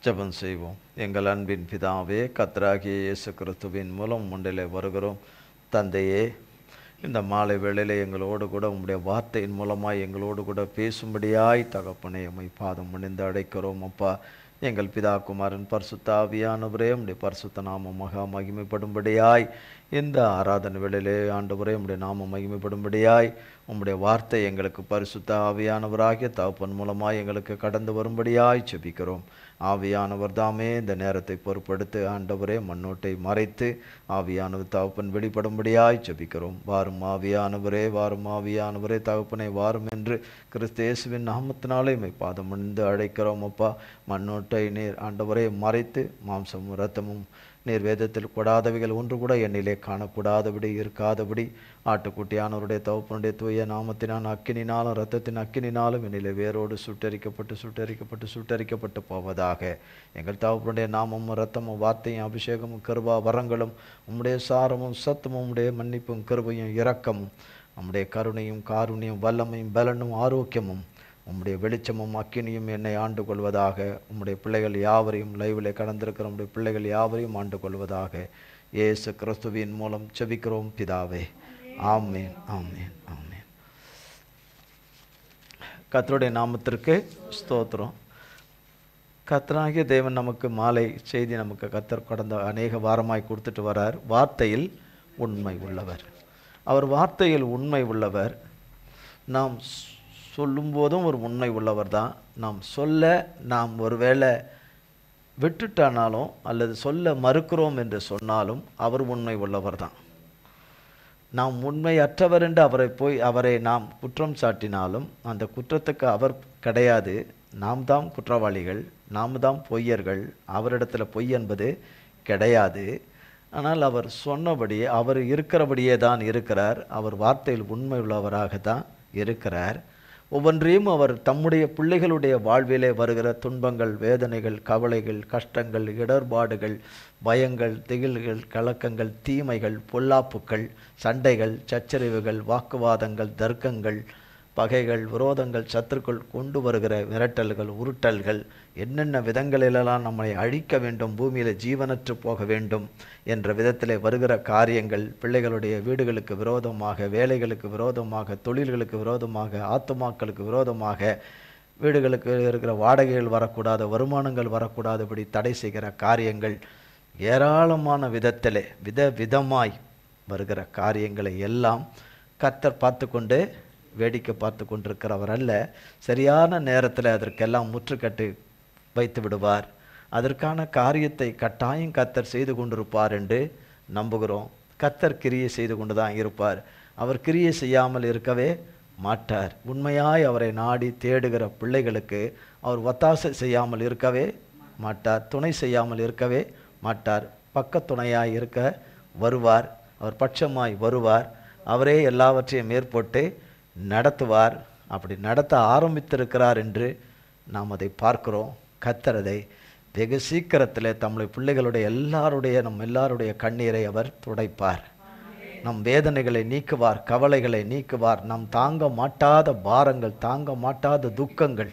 ஜெபம் செய்வோம். எங்கள் அன்பின் பிதாவே, கர்த்தராகிய இயேசு கிறிஸ்துவின் மூலம் முன்னிலை வருகிறோம். தந்தையே, இந்த மாலை வேளையிலே எங்களோடு கூட உம்முடைய வார்த்தையின் மூலமாய் எங்களோடு கூட பேசும்படியாய் தகப்பனே உம்மை பாதம் பணிந்து அழைக்கிறோம். அப்பா, எங்கள் பிதா குமாரன் பரிசுத்த ஆவியானவரே, உம்முடைய பரிசுத்த நாமம் மகா மகிமைப்படும்படியாய் இந்த ஆராதனை வேளையிலே ஆண்டவரே உம்முடைய நாமம் மகிமைப்படும்படியாய் உம்முடைய வார்த்தை எங்களுக்கு பரிசுத்த ஆவியானவராகிய தகப்பன் மூலமாய் எங்களுக்கு கடந்து வரும்படியாய் செபிக்கிறோம். ஆவியானவர் தாமே இந்த நேரத்தை பொறுப்படுத்து ஆண்டவரே மண்ணோட்டை மறைத்து ஆவியானவர் தகப்பன் வெளிப்படும்படியாய் செபிக்கிறோம். வாரும் ஆவியானவரே, வாரும் ஆவியானவரே, தகப்பனை வாரும் என்று கிறிஸ்து இயேசுவின் நாமத்தினாலே உம்மை பாதம் பணிந்து அழைக்கிறோம். அப்பா, மண்ணோட்டை நீர் ஆண்டவரே மறைத்து மாம்சமும் இரத்தமும் நீர் வேதத்தில் கூடாதவைகள் ஒன்று கூட என்னிலே காணக்கூடாதபடி இருக்காதபடி ஆட்டுக்குட்டியானவருடைய தகப்பனுடைய தூய நாமத்தினான் அக்கினினாலும் இரத்தத்தின் அக்கினினாலும் என்னிலே வேரோடு சுட்டரிக்கப்பட்டு போவதாக. எங்கள் தகப்பனுடைய நாமமும் இரத்தமும் வார்த்தையும் அபிஷேகமும் கிருபா வரங்களும் உம்முடைய சாரமும் சத்தமும் உம்முடைய மன்னிப்பும் கிருபையும் இரக்கமும் நம்முடைய கருணையும் காருண்யம் வல்லமையும் பலனும் ஆரோக்கியமும் உம்முடைய வெளிச்சமும் அக்கினியும் என்னை ஆண்டு கொள்வதாக. உம்முடைய பிள்ளைகள் யாவரையும் லைவில் கடந்திருக்கிற உம்முடைய பிள்ளைகள் யாவரையும் ஆண்டு கொள்வதாக. இயேசு கிறிஸ்துவின் மூலம் செபிக்கிறோம் பிதாவே. ஆமேன், ஆமேன், ஆமேன். கர்த்தருடைய நாமத்திற்கு ஸ்தோத்திரம். கர்த்தராகிய தேவன் நமக்கு மாலை செய்தி நமக்கு கர்த்தர் கடந்த அநேக வாரமாய் கொடுத்துட்டு வரார். வார்த்தையில் உண்மை உள்ளவர். அவர் வார்த்தையில் உண்மை உள்ளவர். நாம் சொல்லும்போதும் ஒரு உண்மை உள்ளவர் தான். நாம் ஒருவேளை விட்டுட்டானாலும் அல்லது சொல்ல மறுக்கிறோம் என்று சொன்னாலும் அவர் உண்மை உள்ளவர் தான். நாம் உண்மையற்றவர் என்று அவரை நாம் குற்றம் சாட்டினாலும் அந்த குற்றத்துக்கு அவர் கிடையாது. நாம் தான் குற்றவாளிகள், நாம் தான் பொய்யர்கள். அவரிடத்தில் பொய் என்பது கிடையாது. ஆனால் அவர் சொன்னபடி அவர் இருக்கிறபடியே தான் இருக்கிறார். அவர் வார்த்தையில் உண்மை உள்ளவராகத்தான் இருக்கிறார். ஒவ்வொன்றையும் அவர் தம்முடைய பிள்ளைகளுடைய வாழ்விலே வருகிற துன்பங்கள், வேதனைகள், கவலைகள், கஷ்டங்கள், இடர்பாடுகள், பயங்கள், திகில்கள், கலக்கங்கள், தீமைகள், பொல்லாப்புக்கள், சண்டைகள், சச்சரிவுகள், வாக்குவாதங்கள், தர்க்கங்கள், பகைகள், விரோதங்கள், சத்துருக்கள் கொண்டு வருகிற மிரட்டல்கள், உருட்டல்கள், என்னென்ன விதங்களிலெல்லாம் நம்மை அழிக்க வேண்டும், பூமியில் ஜீவனற்று போக வேண்டும் என்ற விதத்தில் வருகிற காரியங்கள், பிள்ளைகளுடைய வீடுகளுக்கு விரோதமாக, வேலைகளுக்கு விரோதமாக, தொழில்களுக்கு விரோதமாக, ஆத்துமாக்களுக்கு விரோதமாக, வீடுகளுக்கு இருக்கிற வாடகைகள் வரக்கூடாது, வருமானங்கள் வரக்கூடாதபடி தடை செய்கிற காரியங்கள், ஏராளமான விதத்திலே விதமாய் வருகிற காரியங்களை எல்லாம் கர்த்தர் பார்த்து கொண்டு வேடிக்கை பார்த்து கொண்டிருக்கிறவர் அல்ல. சரியான நேரத்தில் அதற்கெல்லாம் முற்றுக்கட்டு வைத்து விடுவார். அதற்கான காரியத்தை கட்டாயம் கர்த்தர் செய்து கொண்டிருப்பார் என்று நம்புகிறோம். கர்த்தர் கிரியை செய்து கொண்டு தான் இருப்பார். அவர் கிரியை செய்யாமல் இருக்கவே மாட்டார். உண்மையாய் அவரை நாடி தேடுகிற பிள்ளைகளுக்கு அவர் ஒத்தாசை செய்யாமல் இருக்கவே மாட்டார். துணை செய்யாமல் இருக்கவே மாட்டார். பக்கத்துணையாய் இருக்க வருவார். அவர் பட்சமாய் வருவார். அவரே எல்லாவற்றையும் மேற்பட்டு நடத்துவார். அப்படி நடத்த ஆரம்பித்திருக்கிறார் என்று நாம் அதை பார்க்கிறோம். கர்த்தர் அதை வெகு சீக்கிரத்தில் தம்முடைய பிள்ளைகளுடைய நம் எல்லாருடைய கண்ணீரை அவர் துடைப்பார். நம் வேதனைகளை நீக்குவார், கவலைகளை நீக்குவார். நம் தாங்க மாட்டாத பாரங்கள், தாங்க மாட்டாத துக்கங்கள்,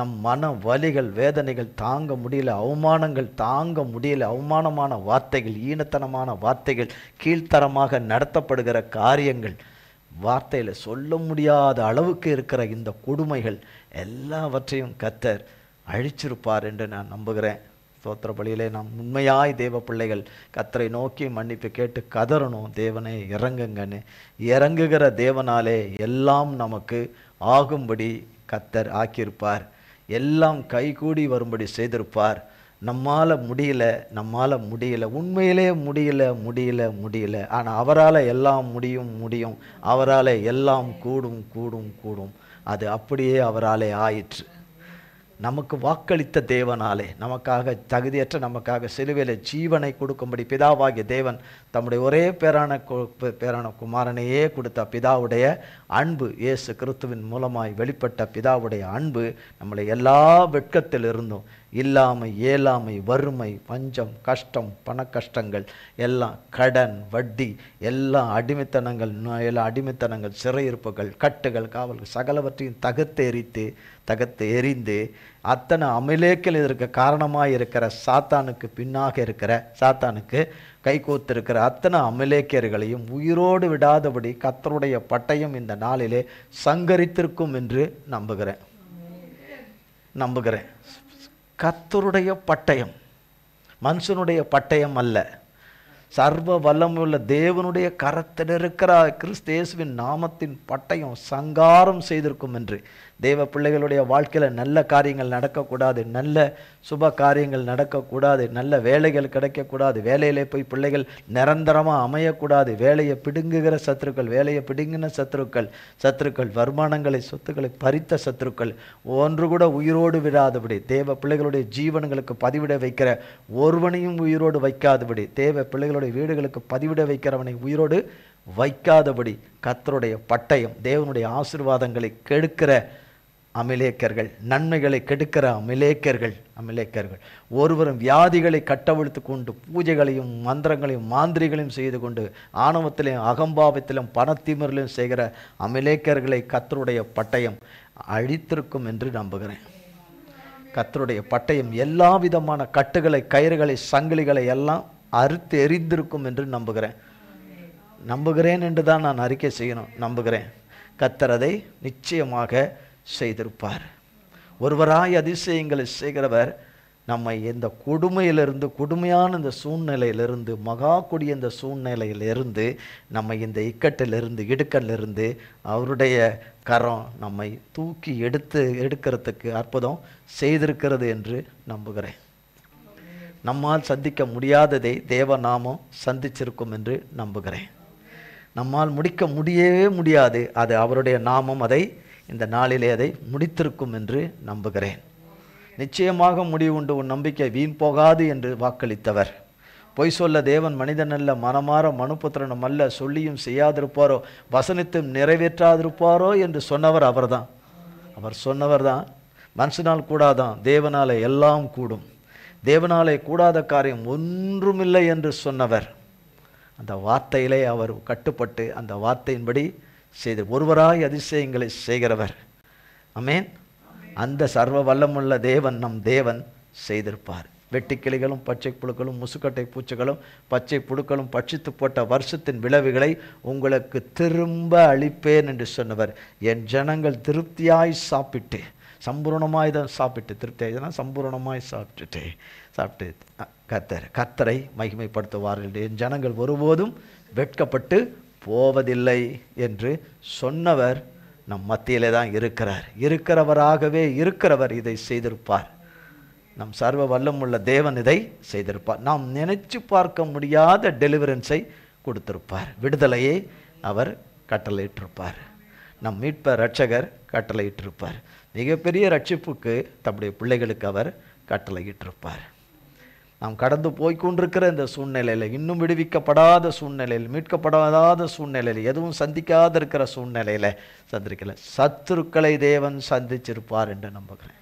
நம் மன வலிகள், வேதனைகள் தாங்க முடியல, அவமானங்கள் தாங்க முடியல, அவமானமான வார்த்தைகள், ஈனத்தனமான வார்த்தைகள், கீழ்த்தரமாக நடத்தப்படுகிற காரியங்கள், வார்த்தையில் சொல்ல முடியாத அளவுக்கு இருக்கிற இந்த கொடுமைகள் எல்லாவற்றையும் கர்த்தர் அழிச்சிருப்பார் என்று நான் நம்புகிறேன். ஸ்தோத்திர பலியிலே நாம் உண்மையாய் தேவ பிள்ளைகள் கர்த்தரை நோக்கி மன்னிப்பு கேட்டு கதறணும். தேவனே இறங்குங்கன்னு. இறங்குகிற தேவனாலே எல்லாம் நமக்கு ஆகும்படி கர்த்தர் ஆக்கியிருப்பார். எல்லாம் கைகூடி வரும்படி செய்திருப்பார். நம்மால் முடியல, உண்மையிலே முடியல. ஆனால் அவரால் எல்லாம் முடியும். அவரால் எல்லாம் கூடும். அது அப்படியே அவராலே ஆயிற்று. நமக்கு வாக்களித்த தேவனாலே, நமக்காக தகுதியற்ற நமக்காக சிலுவையில் ஜீவனை கொடுக்கும்படி பிதாவாகிய தேவன் தம்முடைய ஒரே பேரான குமாரனையே கொடுத்த பிதாவுடைய அன்பு, இயேசு கிறிஸ்துவின் மூலமாய் வெளிப்பட்ட பிதாவுடைய அன்பு நம்மளை எல்லா வெட்கத்தில் இருந்தும், இல்லாமை, இயலாமை, வறுமை, பஞ்சம், கஷ்டம், பண கஷ்டங்கள் எல்லாம், கடன், வட்டி, எல்லா அடிமைத்தனங்கள், எல்லா அடிமைத்தனங்கள், சிறையிருப்புகள், கட்டுகள், காவல்கள் சகலவற்றையும் தகர்த்து எறிந்து அத்தனை அமலேக்கில் இதற்கு காரணமாக இருக்கிற சாத்தானுக்கு பின்னாக இருக்கிற சாத்தானுக்கு கைகோத்திருக்கிற அத்தனை அமலேக்கியர்களையும் உயிரோடு விடாதபடி கர்த்தருடைய பட்டயம் இந்த நாளிலே சங்கரித்திருக்கும் என்று நம்புகிறேன். கர்த்தருடைய பட்டயம், மனுஷனுடைய பட்டயம் அல்ல, சர்வ வல்லமையுள்ள தேவனுடைய கரத்தில் இருக்கிற கிறிஸ்து இயேசுவின் நாமத்தின் பட்டயம் சங்காரம் செய்திருக்கும் என்று. தேவ பிள்ளைகளுடைய வாழ்க்கையில் நல்ல காரியங்கள் நடக்கக்கூடாது, நல்ல சுப காரியங்கள் நடக்கக்கூடாது, நல்ல வேலைகள் கிடைக்கக்கூடாது, வேலையிலே போய் பிள்ளைகள் நிரந்தரமாக அமையக்கூடாது, வேலையை பிடுங்குகிற சத்துருக்கள், வேலையை பிடுங்கின சத்துருக்கள், வருமானங்களை சொத்துக்களை பறித்த சத்துருக்கள் ஒன்று கூட உயிரோடு விடாதபடி, தேவ பிள்ளைகளுடைய ஜீவன்களுக்கு பதிவிட வைக்கிற ஒருவனையும் உயிரோடு வைக்காதபடி, தேவ பிள்ளைகளுடைய வீடுகளுக்கு பதிவிட வைக்கிறவனை உயிரோடு வைக்காதபடி கர்த்தருடைய பட்டயம், தேவனுடைய ஆசீர்வாதங்களை கெடுக்கிற அமலேக்கர்கள், நன்மைகளை கெடுக்கிற அமலேக்கர்கள் ஒருவரும் வியாதிகளை கட்டவிழ்த்து கொண்டு பூஜைகளையும் மந்திரங்களையும் மாந்திரிகளையும் செய்து கொண்டு ஆணவத்திலும் அகம்பாவத்திலும் பணத்திமிரிலும் செய்கிற அமலேக்கர்களை கர்த்தருடைய பட்டயம் அழித்திருக்கும் என்று நம்புகிறேன். கர்த்தருடைய பட்டயம் எல்லா விதமான கட்டுகளை, கயிறுகளை, சங்கிலிகளை எல்லாம் அறுத்து எறிந்திருக்கும் என்று நம்புகிறேன் என்று தான் நான் அறிக்கை செய்யணும். நம்புகிறேன். கர்த்தர் அதை நிச்சயமாக செய்திருப்பார். ஒருவராய் அதிசயங்களை செய்கிறவர் நம்மை இந்த கொடுமையிலிருந்து, கொடுமையான இந்த சூழ்நிலையிலிருந்து, மகா கொடிய இந்த சூழ்நிலையிலிருந்து, நம்மை இந்த இக்கட்டிலிருந்து, இடுக்கலிருந்து அவருடைய கரம் நம்மை தூக்கி எடுக்கிறதுக்கு அற்புதம் செய்திருக்கிறது என்று நம்புகிறேன். நம்மால் சந்திக்க முடியாததை தேவநாமம் சந்திச்சிருக்கும் என்று நம்புகிறேன். நம்மால் முடிக்க முடியவே முடியாது, அது அவருடைய நாமம் அதை இந்த நாளிலே அதை முடித்திருக்கும் என்று நம்புகிறேன். நிச்சயமாக முடிவு உண்டு, உன் நம்பிக்கை வீண் போகாது என்று வாக்களித்தவர். பொய் சொல்ல தேவன் மனிதன் அல்ல, மனமாற மனுபுத்திரனும் அல்ல, சொல்லியும் செய்யாதிருப்பாரோ வசனித்தும் நிறைவேற்றாதிருப்பாரோ என்று சொன்னவர் அவர்தான். அவர் சொன்னவர் தான். மனுஷனால் கூடாதான், தேவனாலே எல்லாம் கூடும், தேவனாலே கூடாத காரியம் ஒன்றுமில்லை என்று சொன்னவர். அந்த வார்த்தையிலே அவர் கட்டுப்பட்டு அந்த வார்த்தையின்படி செய்து ஒருவராய் அதிசயங்களை செய்கிறவர். ஆமென். அந்த சர்வ வல்லமுள்ள தேவன் நம் தேவன் செய்திருப்பார். வெட்டுக்கிளிகளும் பச்சை புழுக்களும் முசுக்கட்டை பூச்சிகளும் பச்சை புழுக்களும் பட்சித்து போட்ட வருஷத்தின் விளைவுகளை உங்களுக்கு திரும்ப அளிப்பேன் என்று சொன்னவர். என் ஜனங்கள் திருப்தியாய் சாப்பிட்டு, சம்பூர்ணமாய் தான் சாப்பிட்டு, திருப்தியாய் சம்பூர்ணமாய் சாப்பிட்டு கர்த்தரை மகிமைப்படுத்துவார்கள். என் ஜனங்கள் ஒருபோதும் வெட்கப்பட்டு போவதில்லை என்று சொன்னவர் நம் மத்தியிலே தான் இருக்கிறார். இருக்கிறவராகவே இருக்கிறவர் இதை செய்திருப்பார். நம் சர்வ வல்லமுள்ள தேவன் இதை செய்திருப்பார். நாம் நினைச்சு பார்க்க முடியாத டெலிவரன்ஸை கொடுத்திருப்பார். விடுதலையை அவர் கட்டளையிட்டிருப்பார். நம் மீட்ப இரட்சகர் கட்டளையிட்டிருப்பார். மிகப்பெரிய ரட்சிப்புக்கு தம்முடைய பிள்ளைகளுக்கு அவர் கட்டளையிட்டிருப்பார். நாம் கடந்து போய்கொண்டிருக்கிற இந்த சூழ்நிலையில், இன்னும் விடுவிக்கப்படாத சூழ்நிலையில், மீட்கப்படாத சூழ்நிலையில், எதுவும் சந்திக்காத இருக்கிற சூழ்நிலையில் சந்திக்கல சத்துருக்களை தேவன் சந்திச்சிருப்பார் என்று நம்புகிறேன்.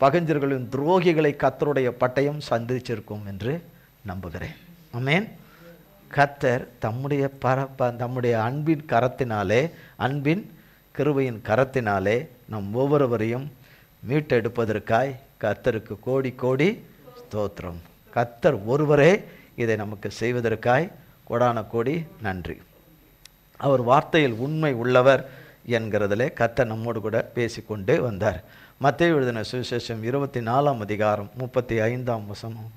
பகைஞர்களின் துரோகிகளை கர்த்தருடைய பட்டயம் சந்திச்சிருக்கும் என்று நம்புகிறேன். ஆமென். கர்த்தர் தம்முடைய அன்பின் கரத்தினாலே, அன்பின் கிருபையின் கரத்தினாலே நம் ஒவ்வொருவரையும் மீட்டெடுப்பதற்காய் கர்த்தருக்கு கோடி கோடி ஸ்தோத்திரம். கர்த்தர் ஒருவரே இதை நமக்கு செய்வதற்காய் கோடான கோடி நன்றி. அவர் வார்த்தையில் உண்மை உள்ளவர் என்கிறதிலே கர்த்தர் நம்மோடு கூட பேசிக்கொண்டு வந்தார். மத்தேயு எழுதின சுவிசேஷம் 24ஆம் அதிகாரம் 35ஆம் வசனம்.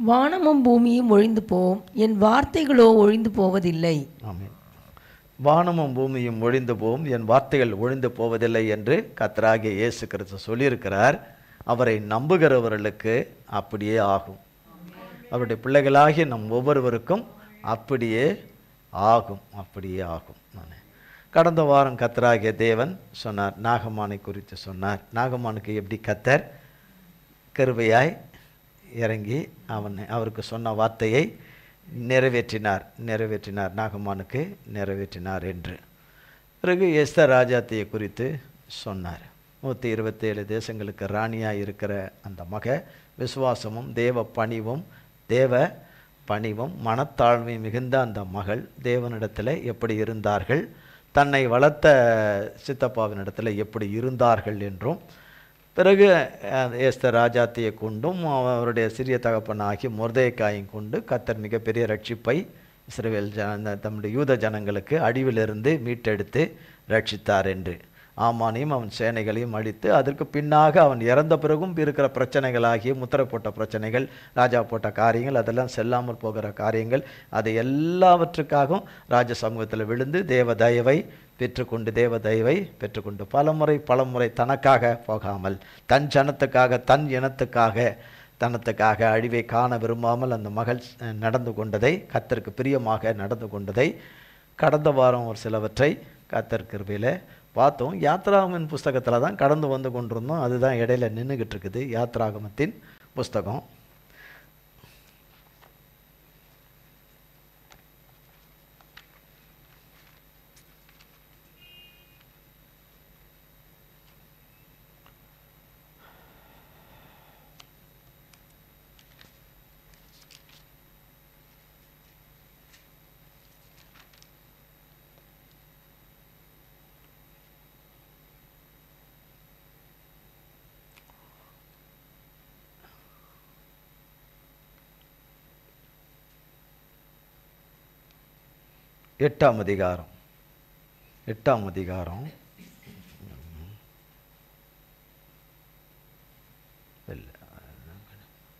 வானமும் பூமியும் ஒழிந்து போம், என் வார்த்தைகளோ ஒழிந்து போவதில்லை. ஆமென். வானமும் பூமியும் ஒழிந்து போம், என் வார்த்தைகள் ஒழிந்து போவதில்லை என்று கர்த்தராகிய இயேசு கிறிஸ்து சொல்லியிருக்கிறார். அவரை நம்புகிறவர்களுக்கு அப்படியே ஆகும். அவருடைய பிள்ளைகளாகிய நம் ஒவ்வொருவருக்கும் அப்படியே ஆகும். கடந்த வாரம் கர்த்தராகிய தேவன் சொன்னார், நாகமானை குறித்து சொன்னார். நாகமானுக்கு எப்படி கர்த்தர் கிருபையாய் இறங்கி அவருக்கு சொன்ன வார்த்தையை நிறைவேற்றினார் நாகமானுக்கு நிறைவேற்றினார் என்று. பிறகு எஸ்தர் ராஜாத்தியை குறித்து சொன்னார். 127 தேசங்களுக்கு ராணியாக இருக்கிற அந்த மக விசுவாசமும் தேவ பணிவும் மனத்தாழ்மை மிகுந்த அந்த மகள் தேவனிடத்தில் எப்படி இருந்தார்கள், தன்னை வளர்த்த சித்தப்பாவினிடத்தில் எப்படி இருந்தார்கள் என்றும், பிறகு எஸ்தர் ராஜாத்தியை கொண்டும் அவருடைய சிறிய தகப்பனாகி மொர்தெகாயையும் கொண்டு கர்த்தர் மிகப்பெரிய ரட்சிப்பை இஸ்ரவேல் தம்முடைய யூத ஜனங்களுக்கு அழிவிலிருந்து மீட்டெடுத்து ரட்சித்தார் என்று. ஆமானையும் அவன் சேனைகளையும் அழித்து அதற்கு பின்னாக அவன் இறந்த பிறகும் இருக்கிற பிரச்சனைகளாகிய முத்திரை போட்ட பிரச்சனைகள், ராஜா போட்ட காரியங்கள், அதெல்லாம் செல்லாமல் போகிற காரியங்கள், அது எல்லாவற்றுக்காகவும் ராஜ சமூகத்தில் விழுந்து தேவ தயவை பெற்றுக்கொண்டு பலமுறை தனக்காக போகாமல் தன் ஜனத்துக்காக தன் இனத்துக்காக தனத்துக்காக அழிவை காண விரும்பாமல் அந்த மகள் நடந்து கொண்டதை, கர்த்தருக்கு பிரியமாக நடந்து கொண்டதை கடந்த வாரம் ஒரு சிலவற்றை கர்த்தர் கிருபையில் பார்த்தோம். யாத்ராகமத்தின் புஸ்தகத்தில் தான் கடந்து வந்து கொண்டிருந்தோம். அதுதான் இடையில நின்றுக்கிட்டு இருக்குது. யாத்ராகமத்தின் புஸ்தகம் 8ஆம் அதிகாரம்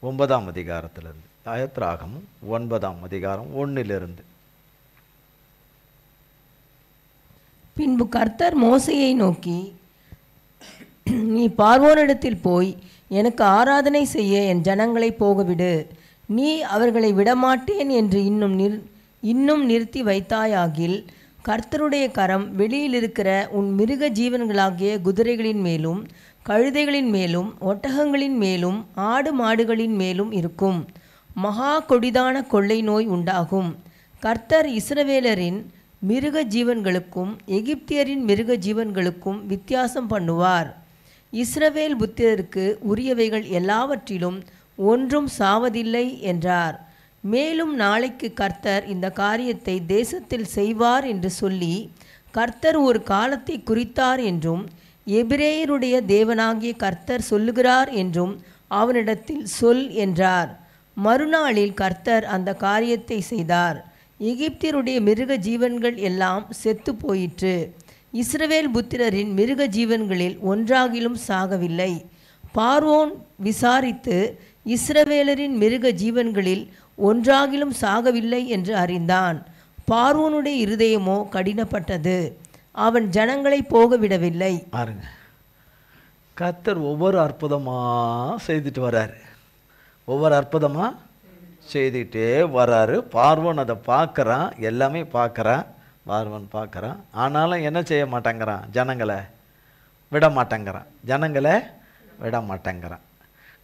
9ஆம் அதிகாரத்திலிருந்து, யாத்ராகமம் 9ஆம் அதிகாரம் 1 பின்பு கர்த்தர் மோசேயை நோக்கி, நீ பார்வோனிடத்தில் போய் எனக்கு ஆராதனை செய்ய என் ஜனங்களை போகவிடு. நீ அவர்களை விடமாட்டேன் என்று இன்னும் நிறுத்தி வைத்தாயாகில் கர்த்தருடைய கரம் வெளியில் இருக்கிற உன் மிருக ஜீவன்களாகிய குதிரைகளின் மேலும் கழுதைகளின் மேலும் ஒட்டகங்களின் மேலும் ஆடு மாடுகளின் மேலும் இருக்கும். மகா கொடிதான கொள்ளை நோய் உண்டாகும். கர்த்தர் இஸ்ரவேலரின் மிருக ஜீவன்களுக்கும் எகிப்தியரின் மிருக ஜீவன்களுக்கும் வித்தியாசம் பண்ணுவார். இஸ்ரவேல் புத்திரருக்கு உரியவைகள் எல்லாவற்றிலும் ஒன்றும் சாவதில்லை என்றார். மேலும் நாளைக்கு கர்த்தர் இந்த காரியத்தை தேசத்தில் செய்வார் என்று சொல்லி, கர்த்தர் ஒரு காலத்தை குறித்தார் என்றும் எபிரேயருடைய தேவனாகிய கர்த்தர் சொல்லுகிறார் என்றும் அவனிடத்தில் சொல் என்றார். மறுநாளில் கர்த்தர் அந்த காரியத்தை செய்தார். எகிப்தியருடைய மிருக ஜீவன்கள் எல்லாம் செத்து போயிற்று. இஸ்ரவேல் புத்திரரின் மிருக ஜீவன்களில் ஒன்றாகிலும் சாகவில்லை. பார்வோன் விசாரித்து இஸ்ரவேலரின் மிருக ஜீவன்களில் ஒன்றாகிலும் சாகவில்லை என்று அறிந்தான். பார்வோனுடைய இருதயமோ கடினப்பட்டது, அவன் ஜனங்களை போக விடவில்லை. பாருங்க, கர்த்தர் ஒவ்வொரு அற்புதமாக செய்துட்டு வர்றாரு. ஒவ்வொரு அற்புதமாக செய்துகிட்டே வர்றாரு. பார்வோன் அதை பார்க்குறான், எல்லாமே பார்க்குறான். பார்வோன் பார்க்குறான், ஆனாலும் என்ன செய்ய மாட்டேங்கிறான்? ஜனங்களை விட மாட்டேங்கிறான்.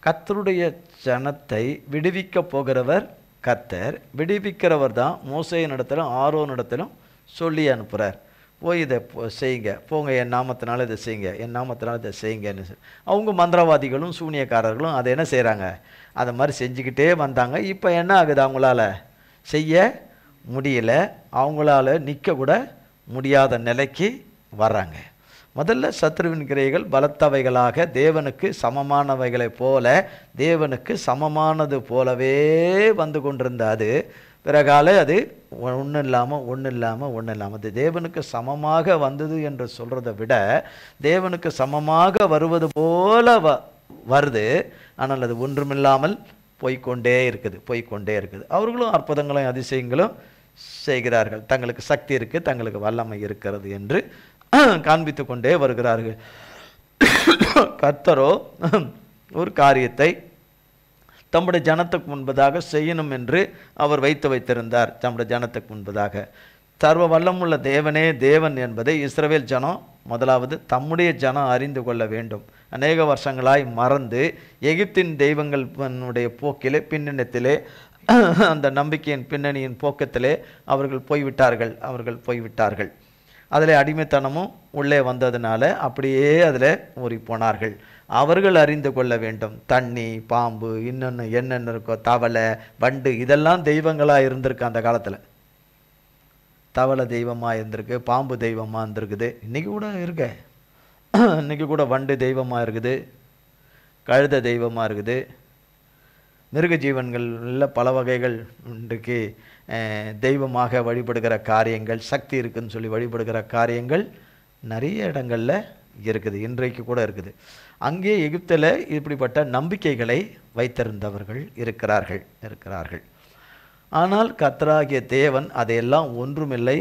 கர்த்தருடைய ஜனத்தை விடுவிக்க போகிறவர் கர்த்தர். விடுவிக்கிறவர் தான் மோசேயினிடத்திலும் ஆரோனிடத்திலும் சொல்லி அனுப்புகிறார். போய் இதை செய்யுங்க, போங்க, என் நாமத்தினால இதை செய்யுங்க, என் நாமத்தினால இதை செய்யுங்கன்னு. அவங்க மந்திரவாதிகளும் சூனியக்காரர்களும் அதை என்ன செய்கிறாங்க? அதை மாதிரி செஞ்சுக்கிட்டே வந்தாங்க. இப்போ என்ன ஆகுது? அவங்களால செய்ய முடியல, அவங்களால நிற்க கூட முடியாத நிலைக்கு வர்றாங்க. முதல்ல சத்ருவின் கிரைகள் பலத்தவைகளாக தேவனுக்கு சமமானவைகளைப் போல, தேவனுக்கு சமமானது போலவே வந்து கொண்டிருந்த அது பிறகால அது ஒன்றும் இல்லாமல் அது தேவனுக்கு சமமாக வந்தது என்று சொல்கிறத விட தேவனுக்கு சமமாக வருவது போல வருது. ஆனால் அது ஒன்றுமில்லாமல் போய்கொண்டே இருக்குது. அவர்களும் அற்புதங்களும் அதிசயங்களும் செய்கிறார்கள். தங்களுக்கு சக்தி இருக்குது, தங்களுக்கு வல்லமை இருக்கிறது என்று காண்பித்து கொண்டே வருகிறார்கள். கர்த்தரோ ஒரு காரியத்தை தம்முடைய ஜனத்துக்கு முன்பதாக செய்யணும் என்று அவர் வைத்திருந்தார். தம்முடைய ஜனத்துக்கு முன்பதாக சர்வ வல்லமுள்ள தேவனே தேவன் என்பதை இஸ்ரவேல் ஜனம் முதலாவது தம்முடைய ஜனம் அறிந்து கொள்ள வேண்டும். அநேக வருஷங்களாய் மறந்து எகிப்தின் தெய்வங்களுடைய போக்கிலே பின்னணத்திலே அந்த நம்பிக்கையின் பின்னணியின் போக்கத்திலே அவர்கள் போய்விட்டார்கள். அதில் அடிமைத்தனமும் உள்ளே வந்ததுனால அப்படியே அதில் ஊறி போனார்கள். அவர்கள் அறிந்து கொள்ள வேண்டும், தண்ணி, பாம்பு, இன்னொன்று என்னென்ன இருக்கோ, தவளை, வண்டு, இதெல்லாம் தெய்வங்களாக இருந்திருக்கு அந்த காலத்தில். தவளை தெய்வமாக இருந்திருக்கு, பாம்பு தெய்வமாக இருந்திருக்குது, இன்றைக்கி கூட இருக்கு. இன்றைக்கி கூட வண்டு தெய்வமாக இருக்குது, கழுத தெய்வமாக இருக்குது. மிருக ஜீவன்களில் பல வகைகள் இன்றைக்கு தெய்வமாக வழிபடுகிற காரியங்கள், சக்தி இருக்குதுன்னு சொல்லி வழிபடுகிற காரியங்கள் நிறைய இடங்களில் இருக்குது, இன்றைக்கு கூட இருக்குது. அங்கே எகிப்தில் இப்படிப்பட்ட நம்பிக்கைகளை வைத்திருந்தவர்கள் இருக்கிறார்கள். ஆனால் கர்த்தராகிய தேவன் அதையெல்லாம் ஒன்றுமில்லை,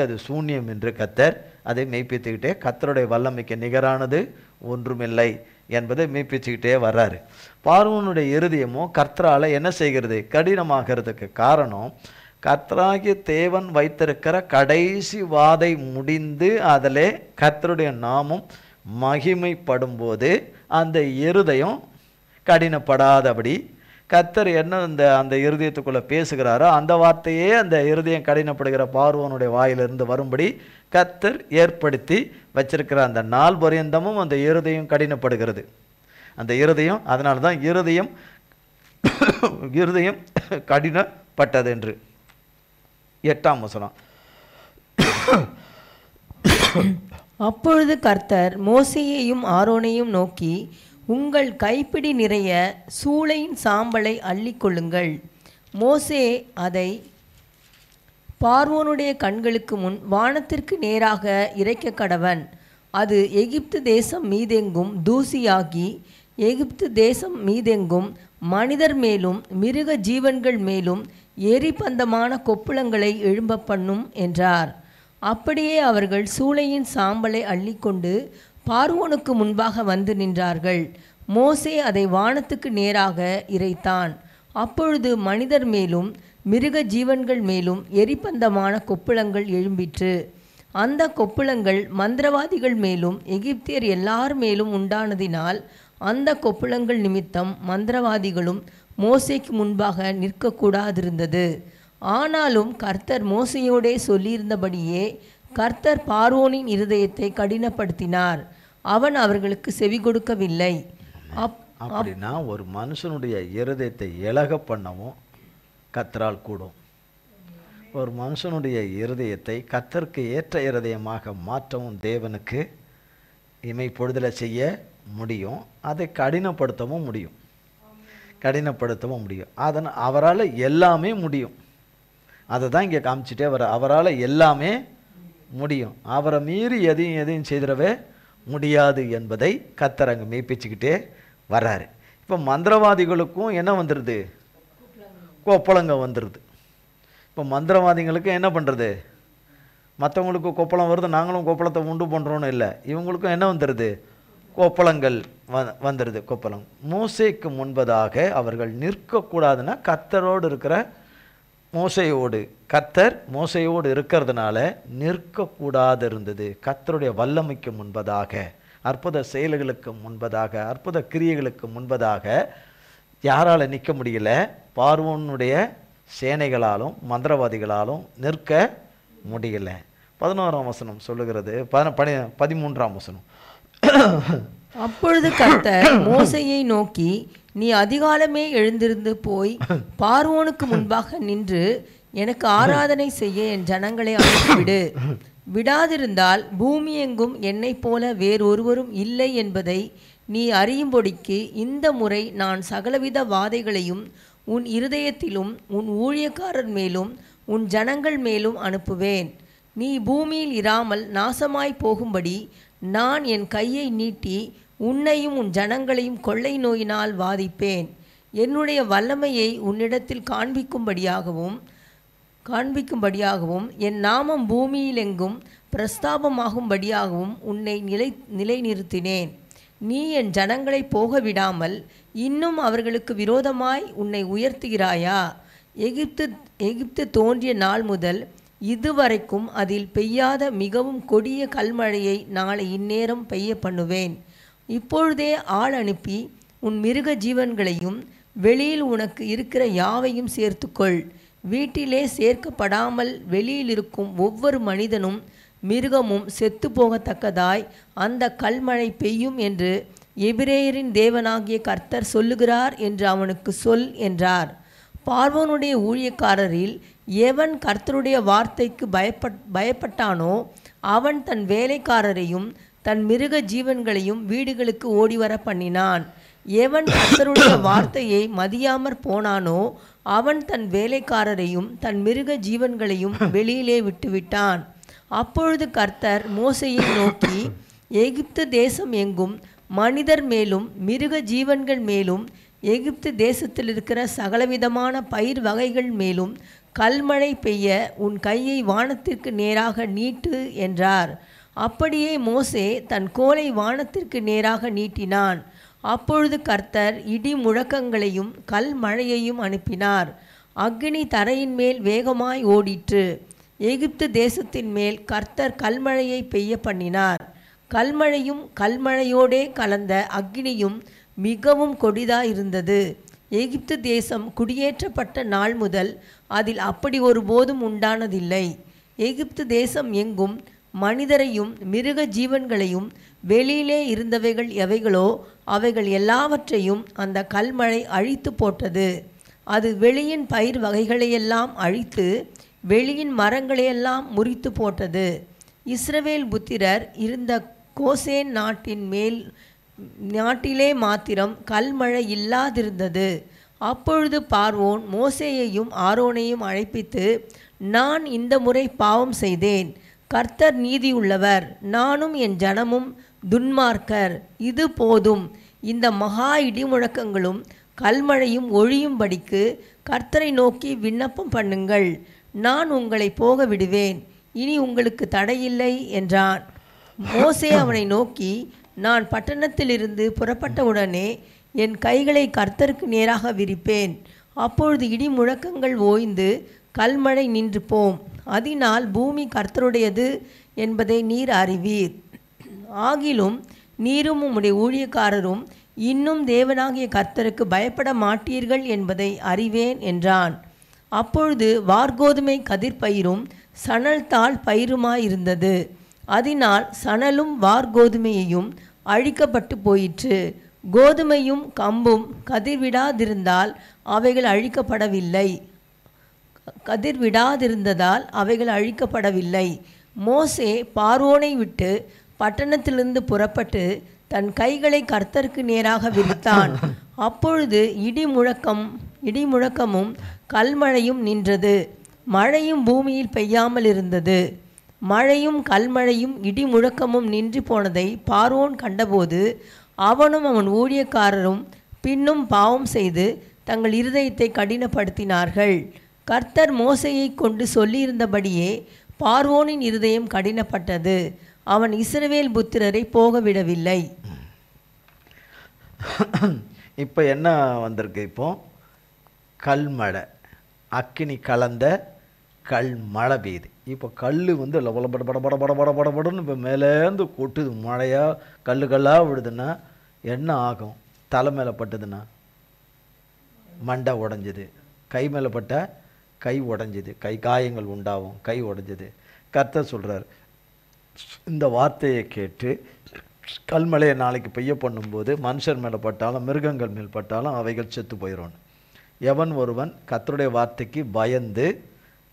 அது சூன்யம் என்று கர்த்தர் அதை மெய்ப்பித்துக்கிட்டே, கர்த்தருடைய வல்லமைக்கு நிகரானது ஒன்றுமில்லை என்பதை மெய்ப்பிச்சுக்கிட்டே வர்றாரு. பார்வோனுடைய இருதயமோ கர்த்தரால் என்ன செய்கிறது? கடினமாகிறதுக்கு காரணம், கர்த்தராகிய தேவன் வைத்திருக்கிற கடைசி வாதை முடிந்து அதிலே கர்த்தருடைய நாமம் மகிமைப்படும் போது அந்த இருதயம் கடினப்படாதபடி கர்த்தர் என்ன அந்த இருதயத்துக்குள்ளே பேசுகிறாரோ அந்த வார்த்தையே அந்த இருதயம் கடினப்படுகிற பார்வோனுடைய வாயிலிருந்து வரும்படி கர்த்தர் ஏற்படுத்தி வச்சிருக்கிற அந்த நாள் பரியந்தமும் அந்த இருதயம் கடினப்படுகிறது. அந்த இருதயம், அதனால தான் இருதயம் கடினப்பட்டது என்று 8ஆம் வசனம். அப்பொழுது கர்த்தர் மோசேயையும் ஆரோனையும் நோக்கி, உங்கள் கைப்பிடி நிறைய சூளையின் சாம்பலை அள்ளிக்கொள்ளுங்கள். மோசே அதை பார்வோனுடைய கண்களுக்கு முன் வானத்திற்கு நேராக இறைக்க கடவன். அது எகிப்து தேசம் மீதெங்கும் தூசியாகி எகிப்து தேசம் மீதெங்கும் மனிதர் மேலும் மிருக ஜீவன்கள் மேலும் எரிபந்தமான கொப்புளங்களை எழும்ப பண்ணும் என்றார். அப்படியே அவர்கள் சூளையின் சாம்பலை அள்ளிக்கொண்டு பார்வோனுக்கு முன்பாக வந்து நின்றார்கள். மோசே அதை வானத்துக்கு நேராக இறைத்தான். அப்பொழுது மனிதர் மேலும் மிருக ஜீவன்கள் மேலும் எரிபந்தமான கொப்புளங்கள் எழும்பிற்று. அந்த கொப்புளங்கள் மந்திரவாதிகள் மேலும் எகிப்தியர் எல்லார் மேலும் உண்டானதினால் அந்த கொப்புளங்கள் நிமித்தம் மந்திரவாதிகளும் மோசேக்கு முன்பாக நிற்கக்கூடாதிருந்தது. ஆனாலும் கர்த்தர் மோசையோடே சொல்லியிருந்தபடியே கர்த்தர் பார்வோனின் இருதயத்தை கடினப்படுத்தினார். அவன் அவர்களுக்கு செவி கொடுக்கவில்லை. அப்படின்னா ஒரு மனுஷனுடைய இருதயத்தை இலக பண்ணவும் கர்த்தரால் கூடும். ஒரு மனுஷனுடைய இருதயத்தை கர்த்தருக்கு ஏற்ற இருதயமாக மாற்றவும் தேவனுக்கு இமைப்பொழுதில் செய்ய முடியும். அதை கடினப்படுத்தவும் முடியும். அதனால் அவரால் எல்லாமே முடியும். அதை தான் இங்கே காமிச்சிட்டே வர, அவரால் எல்லாமே முடியும், அவரை மீறி எதையும் செய்திடவே முடியாது என்பதை கர்த்தர் அங்கே மெய்ப்பிச்சுக்கிட்டே வர்றாரு. இப்போ மந்திரவாதிகளுக்கும் என்ன வந்துடுது? கொப்பளங்க வந்துடுது. இப்போ மந்திரவாதிகளுக்கு என்ன பண்ணுறது? மற்றவங்களுக்கு கொப்பளம் வருது, நாங்களும் கொப்பளத்தை உண்டு பண்ணுறோன்னு இல்லை, இவங்களுக்கும் என்ன வந்துடுது? கொப்பளங்கள் வந்துடுது. கொப்பளம் மோசேக்கு முன்பதாக அவர்கள் நிற்கக்கூடாதுன்னா கர்த்தரோடு இருக்கிற கர்த்தர் மோசையோடு இருக்கிறதுனால நிற்கக்கூடாது இருந்தது. கர்த்தருடைய வல்லமைக்கு முன்பதாக, அற்புத செயல்களுக்கு முன்பதாக, அற்புத கிரியைகளுக்கு முன்பதாக யாரால் நிற்க முடியல? பார்வோனுடைய சேனைகளாலும் மந்திரவாதிகளாலும் நிற்க முடியல. 11ஆம் வசனம் சொல்லுகிறது, 13ஆம் வசனம். அப்பொழுது கர்த்தர் மோசேயை நோக்கி, நீ அதிகாலமே எழுந்திருந்து போய் பார்வோனுக்கு முன்பாக நின்று எனக்கு ஆராதனை செய்ய என் ஜனங்களை அனுப்பிவிடு. விடாதிருந்தால் பூமி எங்கும் என்னைப் போல வேறொருவரும் இல்லை என்பதை நீ அறியும்படிக்கு இந்த முறை நான் சகலவித வாதைகளையும் உன் இருதயத்திலும் உன் ஊழியக்காரர் மேலும் உன் ஜனங்கள் மேலும் அனுப்புவேன். நீ பூமியில் இராமல் நாசமாய் போகும்படி நான் என் கையை நீட்டி உன்னையும் உன் ஜனங்களையும் கொள்ளை நோயினால் வாதிப்பேன். என்னுடைய வல்லமையை உன்னிடத்தில் காண்பிக்கும்படியாகவும் என் நாமம் பூமியிலெங்கும் பிரஸ்தாபமாகும்படியாகவும் உன்னை நிலைநிறுத்தினேன். நீ என் ஜனங்களை போக விடாமல் இன்னும் அவர்களுக்கு விரோதமாய் உன்னை உயர்த்துகிறாயா? எகிப்து தோன்றிய நாள் முதல் இதுவரைக்கும் அதில் பெய்யாத மிகவும் கொடிய கல்மழையை நாளை இந்நேரம் பெய்ய பண்ணுவேன். இப்பொழுதே ஆள் அனுப்பி உன் மிருக ஜீவன்களையும் வெளியில் உனக்கு இருக்கிற யாவையும் சேர்த்துக்கொள். வீட்டிலே சேர்க்கப்படாமல் வெளியில் இருக்கும் ஒவ்வொரு மனிதனும் மிருகமும் செத்து போகத்தக்கதாய் அந்த கல்மழை பெய்யும் என்று எபிரேயரின் தேவனாகிய கர்த்தர் சொல்லுகிறார் என்று அவனுக்கு சொல் என்றார். பார்வோனுடைய ஊழியக்காரரில் எவன் கர்த்தருடைய வார்த்தைக்கு பயப்பட்டானோ அவன் தன் வேலைக்காரரையும் தன் மிருக ஜீவன்களையும் வீடுகளுக்கு ஓடிவர பண்ணினான். எவன் கர்த்தருடைய வார்த்தையை மதியாமற் போனானோ அவன் தன் வேலைக்காரரையும் தன் மிருக ஜீவன்களையும் வெளியிலே விட்டுவிட்டான். அப்பொழுது கர்த்தர் மோசேயை நோக்கி, எகிப்து தேசம் எங்கும் மனிதர் மேலும் மிருக ஜீவன்கள் மேலும் எகிப்து தேசத்தில் இருக்கிற சகலவிதமான பயிர் வகைகள் மேலும் கல்மழை பெய்ய உன் கையை வானத்திற்கு நேராக நீட்டு என்றார். அப்படியே மோசே தன் கோலை வானத்திற்கு நேராக நீட்டினான். அப்பொழுது கர்த்தர் இடி முழக்கங்களையும் கல்மழையையும் அனுப்பினார். அக்கினி தரையின் மேல் வேகமாய் ஓடிற்று. எகிப்து தேசத்தின் மேல் கர்த்தர் கல்மழையை பெய்ய பண்ணினார். கல்மழையும் கல்மழையோடே கலந்த அக்கினியும் மிகவும் கொடிதாயிருந்தது. எகிப்து தேசம் குடியேற்றப்பட்ட நாள் முதல் அதில் அப்படி ஒருபோதும் உண்டானதில்லை. எகிப்து தேசம் எங்கும் மனிதரையும் மிருக ஜீவன்களையும் வெளியிலே இருந்தவைகள் எவைகளோ அவைகள் எல்லாவற்றையும் அந்த கல்மழை அழித்து போட்டது. அது வெளியின் பயிர் வகைகளையெல்லாம் அழித்து வெளியின் மரங்களையெல்லாம் முறித்து போட்டது. இஸ்ரவேல் புத்திரர் இருந்த கோசேன் நாட்டிலே மாத்திரம் கல்மழை இல்லாதிருந்தது. அப்பொழுது பார்வோன் மோசேயையும் ஆரோனையும் அழைப்பித்து, நான் இந்த முறை பாவம் செய்தேன். கர்த்தர் நீதியுள்ளவர், நானும் என் ஜனமும் துன்மார்க்கர். இது போதும். இந்த மகா இடிமுழக்கங்களும் கல்மழையும் ஒழியும்படிக்கு கர்த்தரை நோக்கி விண்ணப்பம் பண்ணுங்கள். நான் உங்களை போக விடுவேன். இனி உங்களுக்கு தடையில்லை என்றான். மோசே அவனை நோக்கி, நான் பட்டணத்திலிருந்து புறப்பட்டவுடனே என் கைகளை கர்த்தருக்கு நேராக விரிப்பேன். அப்பொழுது இடி முழக்கங்கள் ஓய்ந்து கல்மழை நின்று போம். அதனால் பூமி கர்த்தருடையது என்பதை நீர் அறிவீர். ஆகிலும் நீரும் உம்முடைய ஊழியக்காரரும் இன்னும் தேவனாகிய கர்த்தருக்கு பயப்பட மாட்டீர்கள் என்பதை அறிவேன் என்றான். அப்பொழுது வார்கோதுமை கதிர்பயிரும் சணல் தாள் பயிருமாயிருந்தது. அதனால் சணலும் வார்கோதுமையையும் அழிக்கப்பட்டு போயிற்று. கோதுமையும் கம்பும் கதிர்விடாதிருந்தால் அவைகள் அழிக்கப்படவில்லை. மோசே பார்வோனை விட்டு பட்டணத்திலிருந்து புறப்பட்டு தன் கைகளை கர்த்தருக்கு நேராக விரித்தான். அப்பொழுது இடிமுழக்கமும் கல்மழையும் நின்றது. மழையும் பூமியில் பெய்யாமல் இருந்தது. மழையும் கல்மழையும் இடிமுழக்கமும் நின்று போனதை பார்வோன் கண்டபோது அவனும் அவன் ஊழியக்காரரும் பின்னும் பாவம் செய்து தங்கள் இருதயத்தை கடினப்படுத்தினார்கள். கர்த்தர் மோசேயை கொண்டு சொல்லியிருந்தபடியே பார்வோனின் இருதயம் கடினப்பட்டது. அவன் இஸ்ரவேல் புத்திரரை போகவிடவில்லை. இப்போ என்ன வந்திருக்கு? இப்போ கல்மழை, அக்கினி கலந்த கல்மழை பெய்யுது. இப்போ கல் வந்து படபடன்னு இப்போ மேலேருந்து கொட்டுது. மழையாக கல்லாக விடுதுன்னா என்ன ஆகும்? தலை மேலே பட்டதுன்னா மண்டை உடஞ்சிது. கை மேலே பட்ட கை உடஞ்சிது. கை காயங்கள் உண்டாகும். கை உடஞ்சிது. கர்த்தர் சொல்கிறார், இந்த வார்த்தையை கேட்டு கல்மழையை நாளைக்கு பெய்ய பண்ணும்போது மனுஷர் மேலே பட்டாலும் மிருகங்கள் மேல் பட்டாலும் அவைகள் செத்து போயிடும். எவன் ஒருவன் கர்த்தருடைய வார்த்தைக்கு பயந்து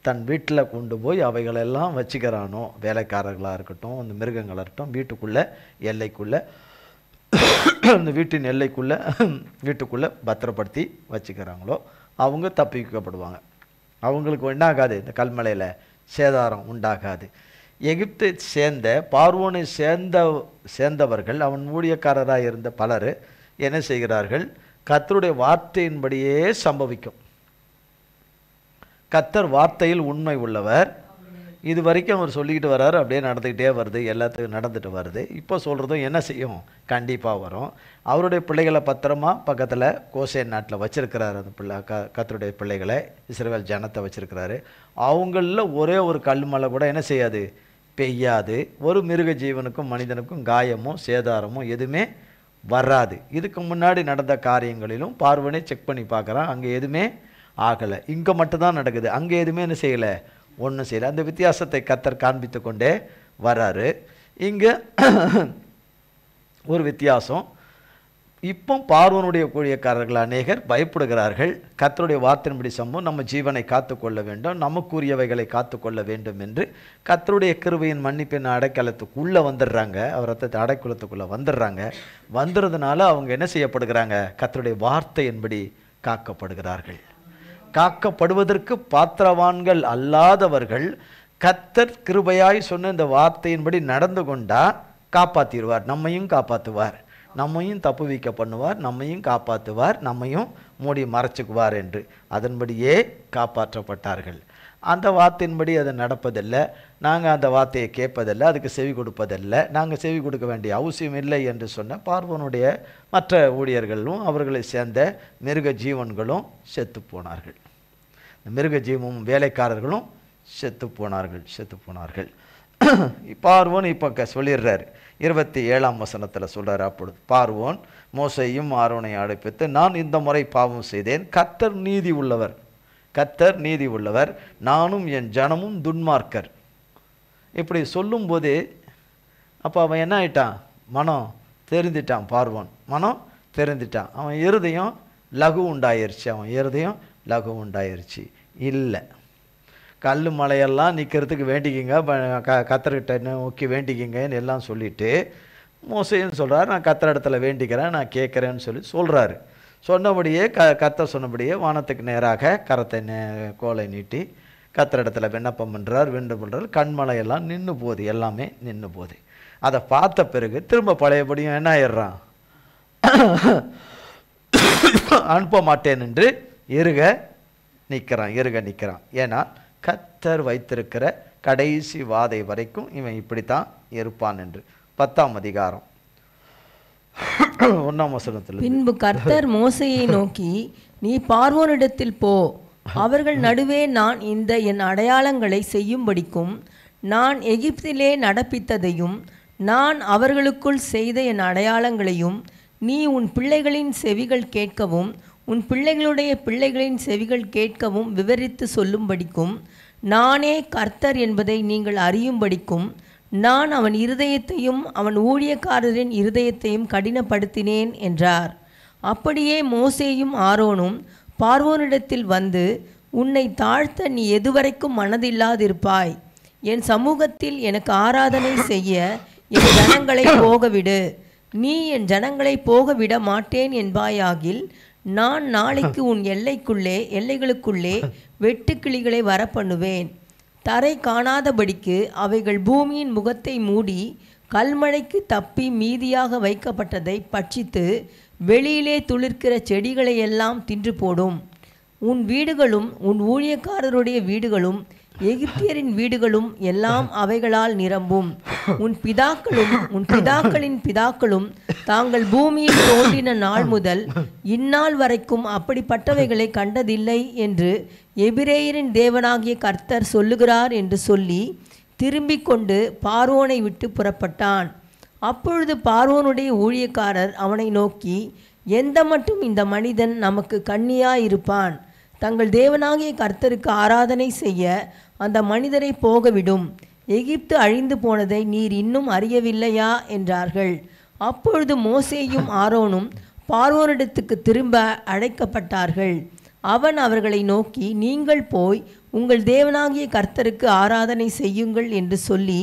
தன் வீட்டில் கொண்டு போய் அவைகளெல்லாம் வச்சுக்கிறானோ, வேலைக்காரர்களாக இருக்கட்டும், அந்த மிருகங்களாக இருக்கட்டும், வீட்டுக்குள்ளே எல்லைக்குள்ளே அந்த வீட்டின் வீட்டுக்குள்ளே பத்திரப்படுத்தி வச்சுக்கிறாங்களோ அவங்க தப்பிக்கப்படுவாங்க. அவங்களுக்கு என்னாகாது, இந்த கல்மழையில் சேதாரம் உண்டாகாது. எகிப்தை சேர்ந்த பார்வோனை சேர்ந்தவர்கள், அவன் ஊழியக்காரராக இருந்த பலர் என்ன செய்கிறார்கள்? கர்த்தருடைய வார்த்தையின்படியே சம்பவிக்கும். கர்த்தர் வார்த்தையில் உண்மை உள்ளவர். இது வரைக்கும் அவர் சொல்லிக்கிட்டு வர்றாரு, அப்படியே நடந்துக்கிட்டே வருது, எல்லாத்துக்கும் நடந்துட்டு வருது. இப்போ சொல்கிறதும் என்ன செய்யும்? கண்டிப்பாக வரும். அவருடைய பிள்ளைகளை பத்திரமா பக்கத்தில் கோசேன் நாட்டில் வச்சிருக்கிறாரு. அந்த கர்த்தருடைய பிள்ளைகளை, இஸ்ரவேல் ஜனத்தை வச்சிருக்கிறாரு. அவங்களில் ஒரே ஒரு கல்மழை கூட என்ன செய்யாது? பெய்யாது. ஒரு மிருக ஜீவனுக்கும் மனிதனுக்கும் காயமோ சேதாரமோ எதுவுமே வராது. இதுக்கு முன்னாடி நடந்த காரியங்களிலும் பார்வனே செக் பண்ணி பார்க்குறான், அங்கே எதுவுமே ஆகலை. இங்கே மட்டும்தான் நடக்குது, அங்கே எதுவுமே என்ன செய்யலை, ஒன்றும் செய்யலை. அந்த வித்தியாசத்தை கர்த்தர் காண்பித்து கொண்டே வராரு. இங்கே ஒரு வித்தியாசம். இப்போ பார்வோனுடைய ஊழியக்காரர்கள் அநேகர் பயப்படுகிறார்கள். கர்த்தருடைய வார்த்தையின்படி சம்பவம் நம்ம ஜீவனை காத்துக்கொள்ள வேண்டும், நமக்குரியவைகளை காத்துக்கொள்ள வேண்டும் என்று கர்த்தருடைய கிருபையின் மன்னிப்பின் அடைக்கலத்துக்குள்ளே வந்துடுறாங்க. அவர் ரத்தத்தை அடைக்கலத்துக்குள்ளே வந்துடுறதுனால அவங்க என்ன செய்யப்படுகிறாங்க, கர்த்தருடைய வார்த்தையின்படி காக்கப்படுகிறார்கள். காக்கப்படுவதற்கு பாத்திரவான்கள் அல்லாதவர்கள் கர்த்தர் கிருபையாய் சொன்ன இந்த வார்த்தையின்படி நடந்து கொண்டா காப்பாற்றிடுவார், நம்மையும் காப்பாற்றுவார், நம்மையும் தப்புவிக்க பண்ணுவார், நம்மையும் காப்பாற்றுவார், நம்மையும் மூடி மறைச்சுக்குவார் என்று அதன்படியே காப்பாற்றப்பட்டார்கள். அந்த வார்த்தையின்படி அது நடப்பதில்லை, நாங்கள் அந்த வார்த்தையை கேட்பதில்லை, அதுக்கு செவி கொடுப்பதில்லை, நாங்கள் செவி கொடுக்க வேண்டிய அவசியம் இல்லை என்று சொன்ன பார்வோனுடைய மற்ற ஊழியர்களும் அவர்களை சேர்ந்த மிருக ஜீவன்களும் செத்து போனார்கள். மிருக ஜீவனும் வேலைக்காரர்களும் செத்து போனார்கள். பார்வோன் இப்போ சொல்லிடுறார், 27ஆம் வசனத்தில் சொல்கிறார். அப்பொழுது பார்வோன் மோசையும் ஆரோனை அழைப்பித்து, நான் இந்த முறை பாவம் செய்தேன், கர்த்தர் நீதி உள்ளவர், நானும் என் ஜனமும் துன்மார்க்கர். இப்படி சொல்லும்போதே அப்போ அவன் என்ன ஆயிட்டான், மனம் தெரிந்துட்டான். பார்வோன் மனம் தெரிந்துட்டான். அவன் இருதயம் லகு உண்டாயிருச்சு. இல்லை, கல் மலையெல்லாம் நிற்கிறதுக்கு வேண்டிக்கிங்க, கர்த்தர்கிட்ட நோக்கி வேண்டிக்கிங்கன்னு எல்லாம் சொல்லிவிட்டு மோசேன்னு சொல்கிறார், நான் கர்த்தர் இடத்துல வேண்டிக்கிறேன், நான் கேட்குறேன்னு சொல்கிறாரு. சொன்னபடியே கர்த்தர் சொன்னபடியே வானத்துக்கு நேராக கரத்தை கோலை நீட்டி கர்த்தர் இடத்துல விண்ணப்பம் பண்ணுறார். கண்மலையெல்லாம் நின்று போகுது, எல்லாமே நின்று போகுது. அதை பார்த்த பிறகு திரும்ப பழையபடியும் என்ன ஆயிடுறான், அனுப்ப மாட்டேன் என்று இறுக நிற்கிறான். ஏன்னா கர்த்தர் வைத்திருக்கிற கடைசி வாதை வரைக்கும் இவன் இப்படித்தான் இருப்பான் என்று. 10ஆம் அதிகாரம் 1ஆம் வசனத்தில், பின்பு கர்த்தர் மோசேயை நோக்கி, நீ பார்வோனிடத்தில் போ, அவர்கள் நடுவே நான் என் அடையாளங்களை செய்யும்படிக்கும் நான் எகிப்திலே நடப்பித்ததையும் நான் அவர்களுக்குள் செய்த என் அடையாளங்களையும் நீ உன் பிள்ளைகளின் செவிகள் கேட்கவும் உன் பிள்ளைகளுடைய பிள்ளைகளின் செவிகள் கேட்கவும் விவரித்து சொல்லும்படிக்கும் நானே கர்த்தர் என்பதை நீங்கள் அறியும்படிக்கும் நான் அவன் இருதயத்தையும் அவன் ஊழியக்காரரின் இருதயத்தையும் கடினப்படுத்தினேன் என்றார். அப்படியே மோசேயும் ஆரோனும் பார்வோனிடத்தில் வந்து, உன்னை தாழ்த்த நீ எதுவரைக்கும் மனதில்லாதிருப்பாய், என் சமூகத்தில் எனக்கு ஆராதனை செய்ய என் ஜனங்களை போகவிடு, நீ என் ஜனங்களை போகவிட மாட்டேன் என்பாயாகில் நான் நாளைக்கு உன் எல்லைகளுக்குள்ளே வெட்டுக்கிளிகளை வரப்பண்ணுவேன், தரை காணாதபடிக்கு அவைகள் பூமியின் முகத்தை மூடி கல்மழைக்கு தப்பி மீதியாக வைக்கப்பட்டதை பட்சித்து வெளியிலே துளிர்க்கிற செடிகளையெல்லாம் தின்று போடும். உன் வீடுகளும் உன் ஊழியக்காரருடைய வீடுகளும் எகிப்தியரின் வீடுகளும் எல்லாம் அவைகளால் நிரம்பும். உன் பிதாக்களின் பிதாக்களும் தாங்கள் பூமியில் தோன்றின நாள் முதல் இந்நாள் வரைக்கும் அப்படிப்பட்டவைகளை கண்டதில்லை என்று எபிரேயரின் தேவனாகிய கர்த்தர் சொல்லுகிறார் என்று சொல்லி திரும்பிக் கொண்டு பார்வோனை விட்டு புறப்பட்டான். அப்பொழுது பார்வோனுடைய ஊழியக்காரர் அவனை நோக்கி, எந்த மட்டும் இந்த மனிதன் நமக்கு கண்ணியாயிருப்பான், தங்கள் தேவனாகிய கர்த்தருக்கு ஆராதனை செய்ய அந்த மனிதரை போகவிடும், எகிப்து அழிந்து போனதை நீர் இன்னும் அறியவில்லையா என்றார்கள். அப்பொழுது மோசேயும் ஆரோனும் பார்வோனிடத்துக்கு திரும்ப அழைக்கப்பட்டார்கள். அவன் அவர்களை நோக்கி, நீங்கள் போய் உங்கள் தேவனாகிய கர்த்தருக்கு ஆராதனை செய்யுங்கள் என்று சொல்லி,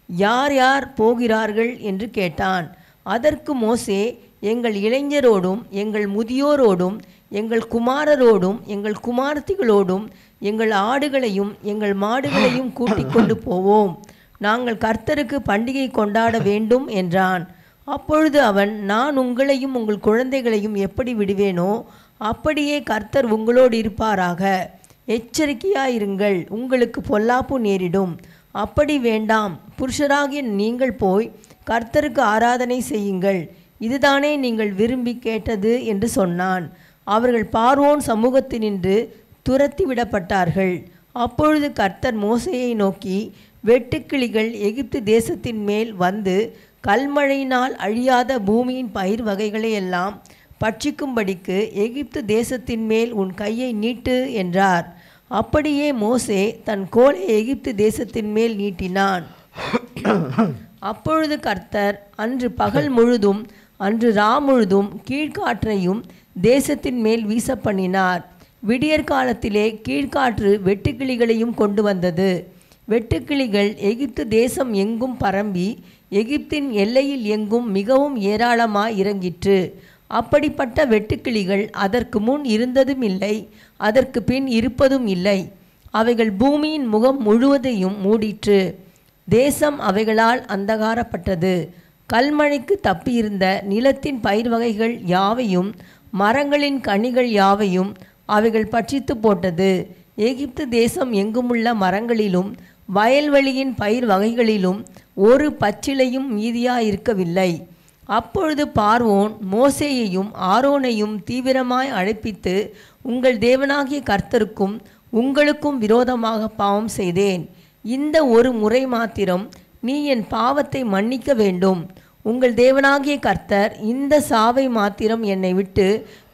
யார் யார் போகிறார்கள் என்று கேட்டான். அதற்கு மோசே, எங்கள் இளைஞரோடும் எங்கள் முதியோரோடும் எங்கள் குமாரரோடும் எங்கள் குமாரத்திகளோடும் எங்கள் ஆடுகளையும் எங்கள் மாடுகளையும் கூட்டிக் கொண்டு போவோம், நாங்கள் கர்த்தருக்கு பண்டிகை கொண்டாட வேண்டும் என்றான். அப்பொழுது அவன், நான் உங்களையும் உங்கள் குழந்தைகளையும் எப்படி விடுவேனோ அப்படியே கர்த்தர் உங்களோடு இருப்பாராக, எச்சரிக்கையாயிருங்கள், உங்களுக்கு பொல்லாப்பு நேரிடும். அப்படி வேண்டாம், புருஷராகிய நீங்கள் போய் கர்த்தருக்கு ஆராதனை செய்யுங்கள், இதுதானே நீங்கள் விரும்பி கேட்டது என்று சொன்னான். அவர்கள் பார்வோன் சமூகத்தினின்று துரத்தி விடப்பட்டார்கள். அப்பொழுது கர்த்தர் மோசேயை நோக்கி, வெட்டுக்கிளிகள் எகிப்து தேசத்தின் மேல் வந்து கல்மழையினால் அழியாத பூமியின் பயிர் வகைகளை எல்லாம் பட்சிக்கும்படிக்கு எகிப்து தேசத்தின் மேல் உன் கையை நீட்டு என்றார். அப்படியே மோசே தன் கோலை எகிப்து தேசத்தின் மேல் நீட்டினான். அப்பொழுது கர்த்தர் அன்று பகல் முழுதும் அன்று ரா முழுதும் கீழ்காற்றையும் தேசத்தின் மேல் வீச பண்ணினார். விடியற்காலத்திலே கீழ்காற்று வெட்டுக்கிளிகளையும் கொண்டு வந்தது. வெட்டுக்கிளிகள் எகிப்து தேசம் எங்கும் பரம்பி எகிப்தின் எல்லையில் எங்கும் மிகவும் ஏராளமாய் இறங்கிற்று. அப்படிப்பட்ட வெட்டுக்கிளிகள் அதற்கு முன் இருந்ததும் இல்லை, அதற்கு பின் இருப்பதும் இல்லை. அவைகள் பூமியின் முகம் முழுவதையும் மூடிற்று. தேசம் அவைகளால் அந்தகாரப்பட்டது. கல்மழைக்கு தப்பியிருந்த நிலத்தின் பயிர் வகைகள் யாவையும் மரங்களின் கனிகள் யாவையும் அவைகள் பட்சித்து போட்டது. எகிப்து தேசம் எங்குமுள்ள மரங்களிலும் வயல்வெளியின் பயிர் வகைகளிலும் ஒரு பச்சிலையும் மீதியாயிருக்கவில்லை. அப்பொழுது பார்வோன் மோசேயையும் ஆரோனையும் தீவிரமாய் அழைப்பித்து, உங்கள் தேவனாகிய கர்த்தருக்கும் உங்களுக்கும் விரோதமாக பாவம் செய்தேன். இந்த ஒரு முறை மாத்திரம் நீ என் பாவத்தை மன்னிக்க வேண்டும். உங்கள் தேவனாகிய கர்த்தர் இந்த சாவை மாத்திரம் என்னை விட்டு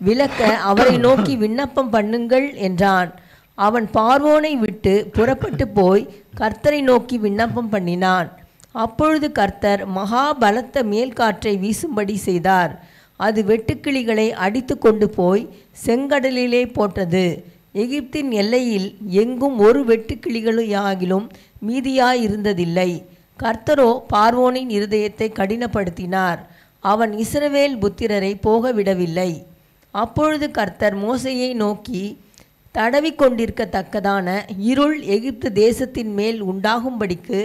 விலக்க அவரை நோக்கி விண்ணப்பம் பண்ணுங்கள் என்றான். அவன் பார்வோனை விட்டு புறப்பட்டு போய் கர்த்தரை நோக்கி விண்ணப்பம் பண்ணினான். அப்பொழுது கர்த்தர் மகா பலத்த மேல்காற்றை வீசும்படி செய்தார். அது வெட்டுக்கிளிகளை அடித்து கொண்டு போய் செங்கடலிலே போட்டது. எகிப்தின் எல்லையில் எங்கும் ஒரு வெட்டுக்கிளிகளும் மீதியாயிருந்ததில்லை. கர்த்தரோ பார்வோனின் இருதயத்தை கடினப்படுத்தினார். அவன் இஸ்ரவேல் புத்திரரை போக விடவில்லை. அப்பொழுது கர்த்தர் மோசேயை நோக்கி, தடவிக்கொண்டிருக்கத்தக்கதான இருள் எகிப்து தேசத்தின் மேல் உண்டாகும்படிக்கு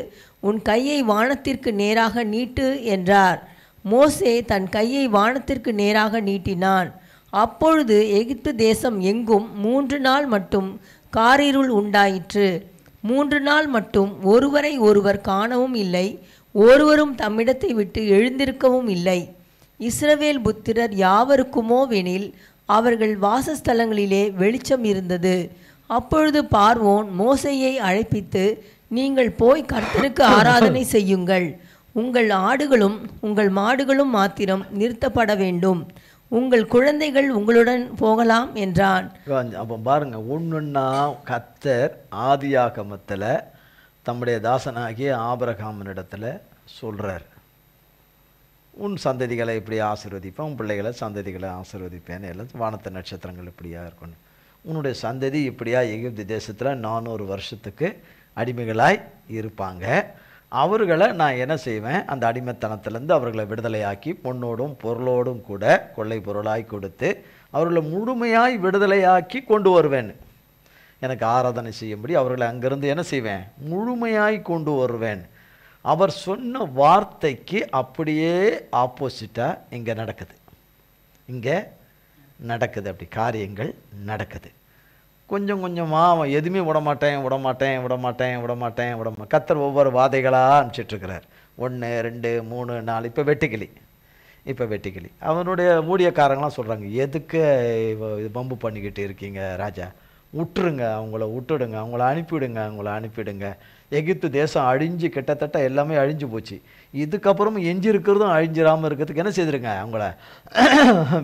உன் கையை வானத்திற்கு நேராக நீட்டு என்றார். மோசே தன் கையை வானத்திற்கு நேராக நீட்டினான். அப்பொழுது எகிப்து தேசம் எங்கும் 3 நாள் மட்டும் காரிருள் உண்டாயிற்று. 3 நாள் மட்டும் ஒருவரை ஒருவர் காணவும் இல்லை, ஒருவரும் தம்மிடத்தை விட்டு எழுந்திருக்கவும் இல்லை. இஸ்ரவேல் புத்திரர் யாவருக்குமோவெனில் அவர்கள் வாசஸ்தலங்களிலே வெளிச்சம் இருந்தது. அப்பொழுது பார்வோன் மோசேயை அழைப்பித்து, நீங்கள் போய் கர்த்தருக்கு ஆராதனை செய்யுங்கள். உங்கள் ஆடுகளும் உங்கள் மாடுகளும் மாத்திரம் நிறுத்தப்பட வேண்டும். உங்கள் குழந்தைகள் உங்களுடன் போகலாம் என்றான். அப்போ பாருங்க, ஒன்றுன்னா கர்த்தர் ஆதியாகமத்தில் தம்முடைய தாசனாகிய ஆபிரகாமினிடத்தில் சொல்கிறார், உன் சந்ததிகளை இப்படி ஆசீர்வதிப்பேன், உன் பிள்ளைகளை சந்ததிகளை ஆசீர்வதிப்பேன், எல்லாம் வானத்து நட்சத்திரங்கள் இப்படியா இருக்கணும், உன்னுடைய சந்ததி இப்படியா எகிப்து தேசத்தில் 400 வருஷத்துக்கு அடிமைகளாய் இருப்பாங்க. அவர்களை நான் என்ன செய்வேன், அந்த அடிமைத்தனத்திலேருந்து அவர்களை விடுதலையாக்கி பொன்னோடும் பொருளோடும் கூட கொள்ளை பொருளாய் கொடுத்து அவர்களை முழுமையாய் விடுதலையாக்கி கொண்டு வருவேன். எனக்கு ஆராதனை செய்யும்படி அவர்களை அங்கிருந்து என்ன செய்வேன், முழுமையாய் கொண்டு வருவேன். அவர் சொன்ன வார்த்தைக்கு அப்படியே ஆப்போசிட்டாக இங்கே நடக்குது. இங்கே நடக்குது, அப்படி காரியங்கள் நடக்குது. கொஞ்சம் கொஞ்சமாக அவன் எதுவுமே விடமாட்டேன். கர்த்தர் ஒவ்வொரு வாதைகளாக அனுப்பிச்சிட்ருக்கிறார். 1 2 3 4 இப்போ வெட்டுக்கிளி. அவனுடைய ஊழியக்காரங்களாம் சொல்கிறாங்க, எதுக்கு பம்பு பண்ணிக்கிட்டு இருக்கீங்க ராஜா, விட்டுருங்க, அவங்கள அனுப்பிவிடுங்க. எகிப்து தேசம் அழிஞ்சு கிட்டத்தட்ட எல்லாமே அழிஞ்சு போச்சு. இதுக்கப்புறமும் எஞ்சி இருக்கிறதும் அழிஞ்சிடாமல் இருக்கிறதுக்கு என்ன செய்திருங்க, அவங்கள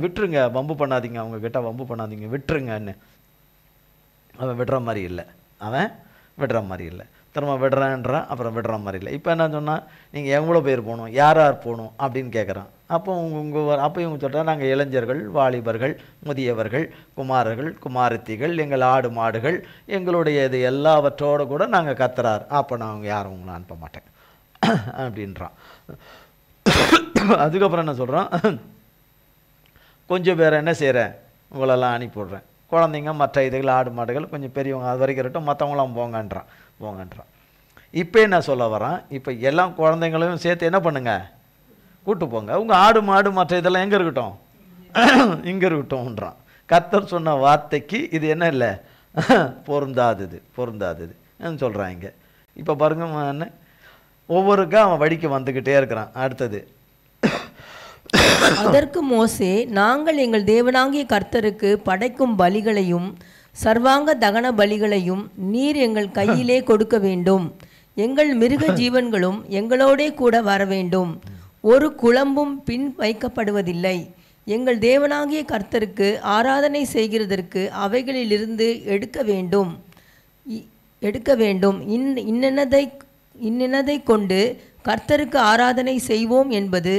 விட்டுருங்க, வம்பு பண்ணாதீங்க, அவங்கக்கிட்ட வம்பு பண்ணாதீங்க, விட்டுருங்கன்னு. அவன் விடுற மாதிரி இல்லை. திரும்ப விடுறேன்றான், அப்புறம் விடுற மாதிரி இல்லை. இப்போ என்ன சொன்னால், நீங்கள் எவ்வளோ பேர் போகணும், யார் போகணும் அப்படின்னு கேட்குறான். அப்போ இவங்க சொல்கிறாங்க, நாங்கள் இளைஞர்கள், வாலிபர்கள், முதியவர்கள், குமாரர்கள், குமாரத்திகள், எங்கள் ஆடு மாடுகள், எங்களுடைய இது எல்லாவற்றோடு கூட நாங்கள் கத்துறார். அப்போ நான் யாரும் உங்களை அனுப்ப மாட்டேன் அப்படின்றான். அதுக்கப்புறம் என்ன சொல்கிறான், கொஞ்சம் பேரை என்ன செய்கிறேன், உங்களெல்லாம் அனுப்பிவிட்றேன், குழந்தைங்க மற்ற இதுகள் ஆடு மாடுகள் கொஞ்சம் பெரியவங்க அது வரைக்கும் இருக்கட்டும், மற்றவங்களாம் போங்கன்றான். இப்போ என்ன சொல்ல வரான், இப்போ எல்லாம் குழந்தைங்களையும் சேர்த்து என்ன பண்ணுங்க, கூட்டு போங்க, உங்கள் ஆடு மாடு மற்ற இதெல்லாம் எங்கே இருக்கட்டும், இங்கே இருக்கட்டும்ன்றான். கர்த்தர் சொன்ன வார்த்தைக்கு இது என்ன இல்லை, பொருந்தாதது சொல்கிறான் இங்கே. இப்போ பாருங்க, என்ன ஒவ்வொருக்கா அவன் வழிக்கு வந்துக்கிட்டே இருக்கிறான். அடுத்தது, அதற்கு மோசே, நாங்கள் எங்கள் தேவனாகிய கர்த்தருக்கு படைக்கும் பலிகளையும் சர்வாங்க தகன பலிகளையும் நீர் எங்கள் கையிலே கொடுக்க வேண்டும். எங்கள் மிருக ஜீவன்களும் எங்களோடே கூட வர வேண்டும். ஒரு குளம்பும் பின் வைக்கப்படுவதில்லை. எங்கள் தேவனாகிய கர்த்தருக்கு ஆராதனை செய்கிறதற்கு அவைகளிலிருந்து எடுக்க வேண்டும். இன்னதை கொண்டு கர்த்தருக்கு ஆராதனை செய்வோம் என்பது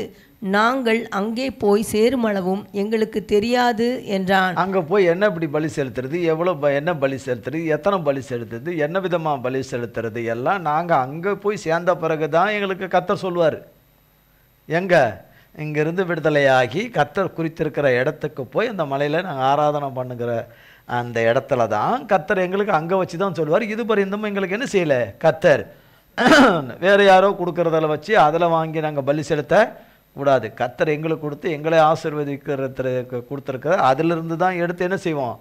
நாங்கள் அங்கே போய் சேருமளவும் எங்களுக்கு தெரியாது என்றான். அங்கே போய் என்ன இப்படி பலி செலுத்துறது, என்ன பலி செலுத்துறது, எத்தனை பலி செலுத்துறது, என்ன விதமாக பலி செலுத்துறது எல்லாம் நாங்கள் அங்கே போய் சேர்ந்த பிறகு தான் எங்களுக்கு கர்த்தர் சொல்லுவார். இங்கேருந்து விடுதலையாகி கர்த்தர் குறித்திருக்கிற இடத்துக்கு போய் அந்த மலையில் நாங்கள் ஆராதனை பண்ணுகிற அந்த இடத்துல தான் கர்த்தர் எங்களுக்கு அங்கே வச்சு தான் சொல்லுவார். இது பரிந்தும் எங்களுக்கு என்ன செய்யலை, கர்த்தர் வேறு யாரோ கொடுக்குறதில் வச்சு அதில் வாங்கி நாங்கள் பலி செலுத்த கூடாது. கர்த்தர் எங்களுக்கு கொடுத்து எங்களை ஆசீர்வதிக்கிறதுக்கு கொடுத்துருக்கிற அதிலிருந்து தான் எடுத்து என்ன செய்வோம்,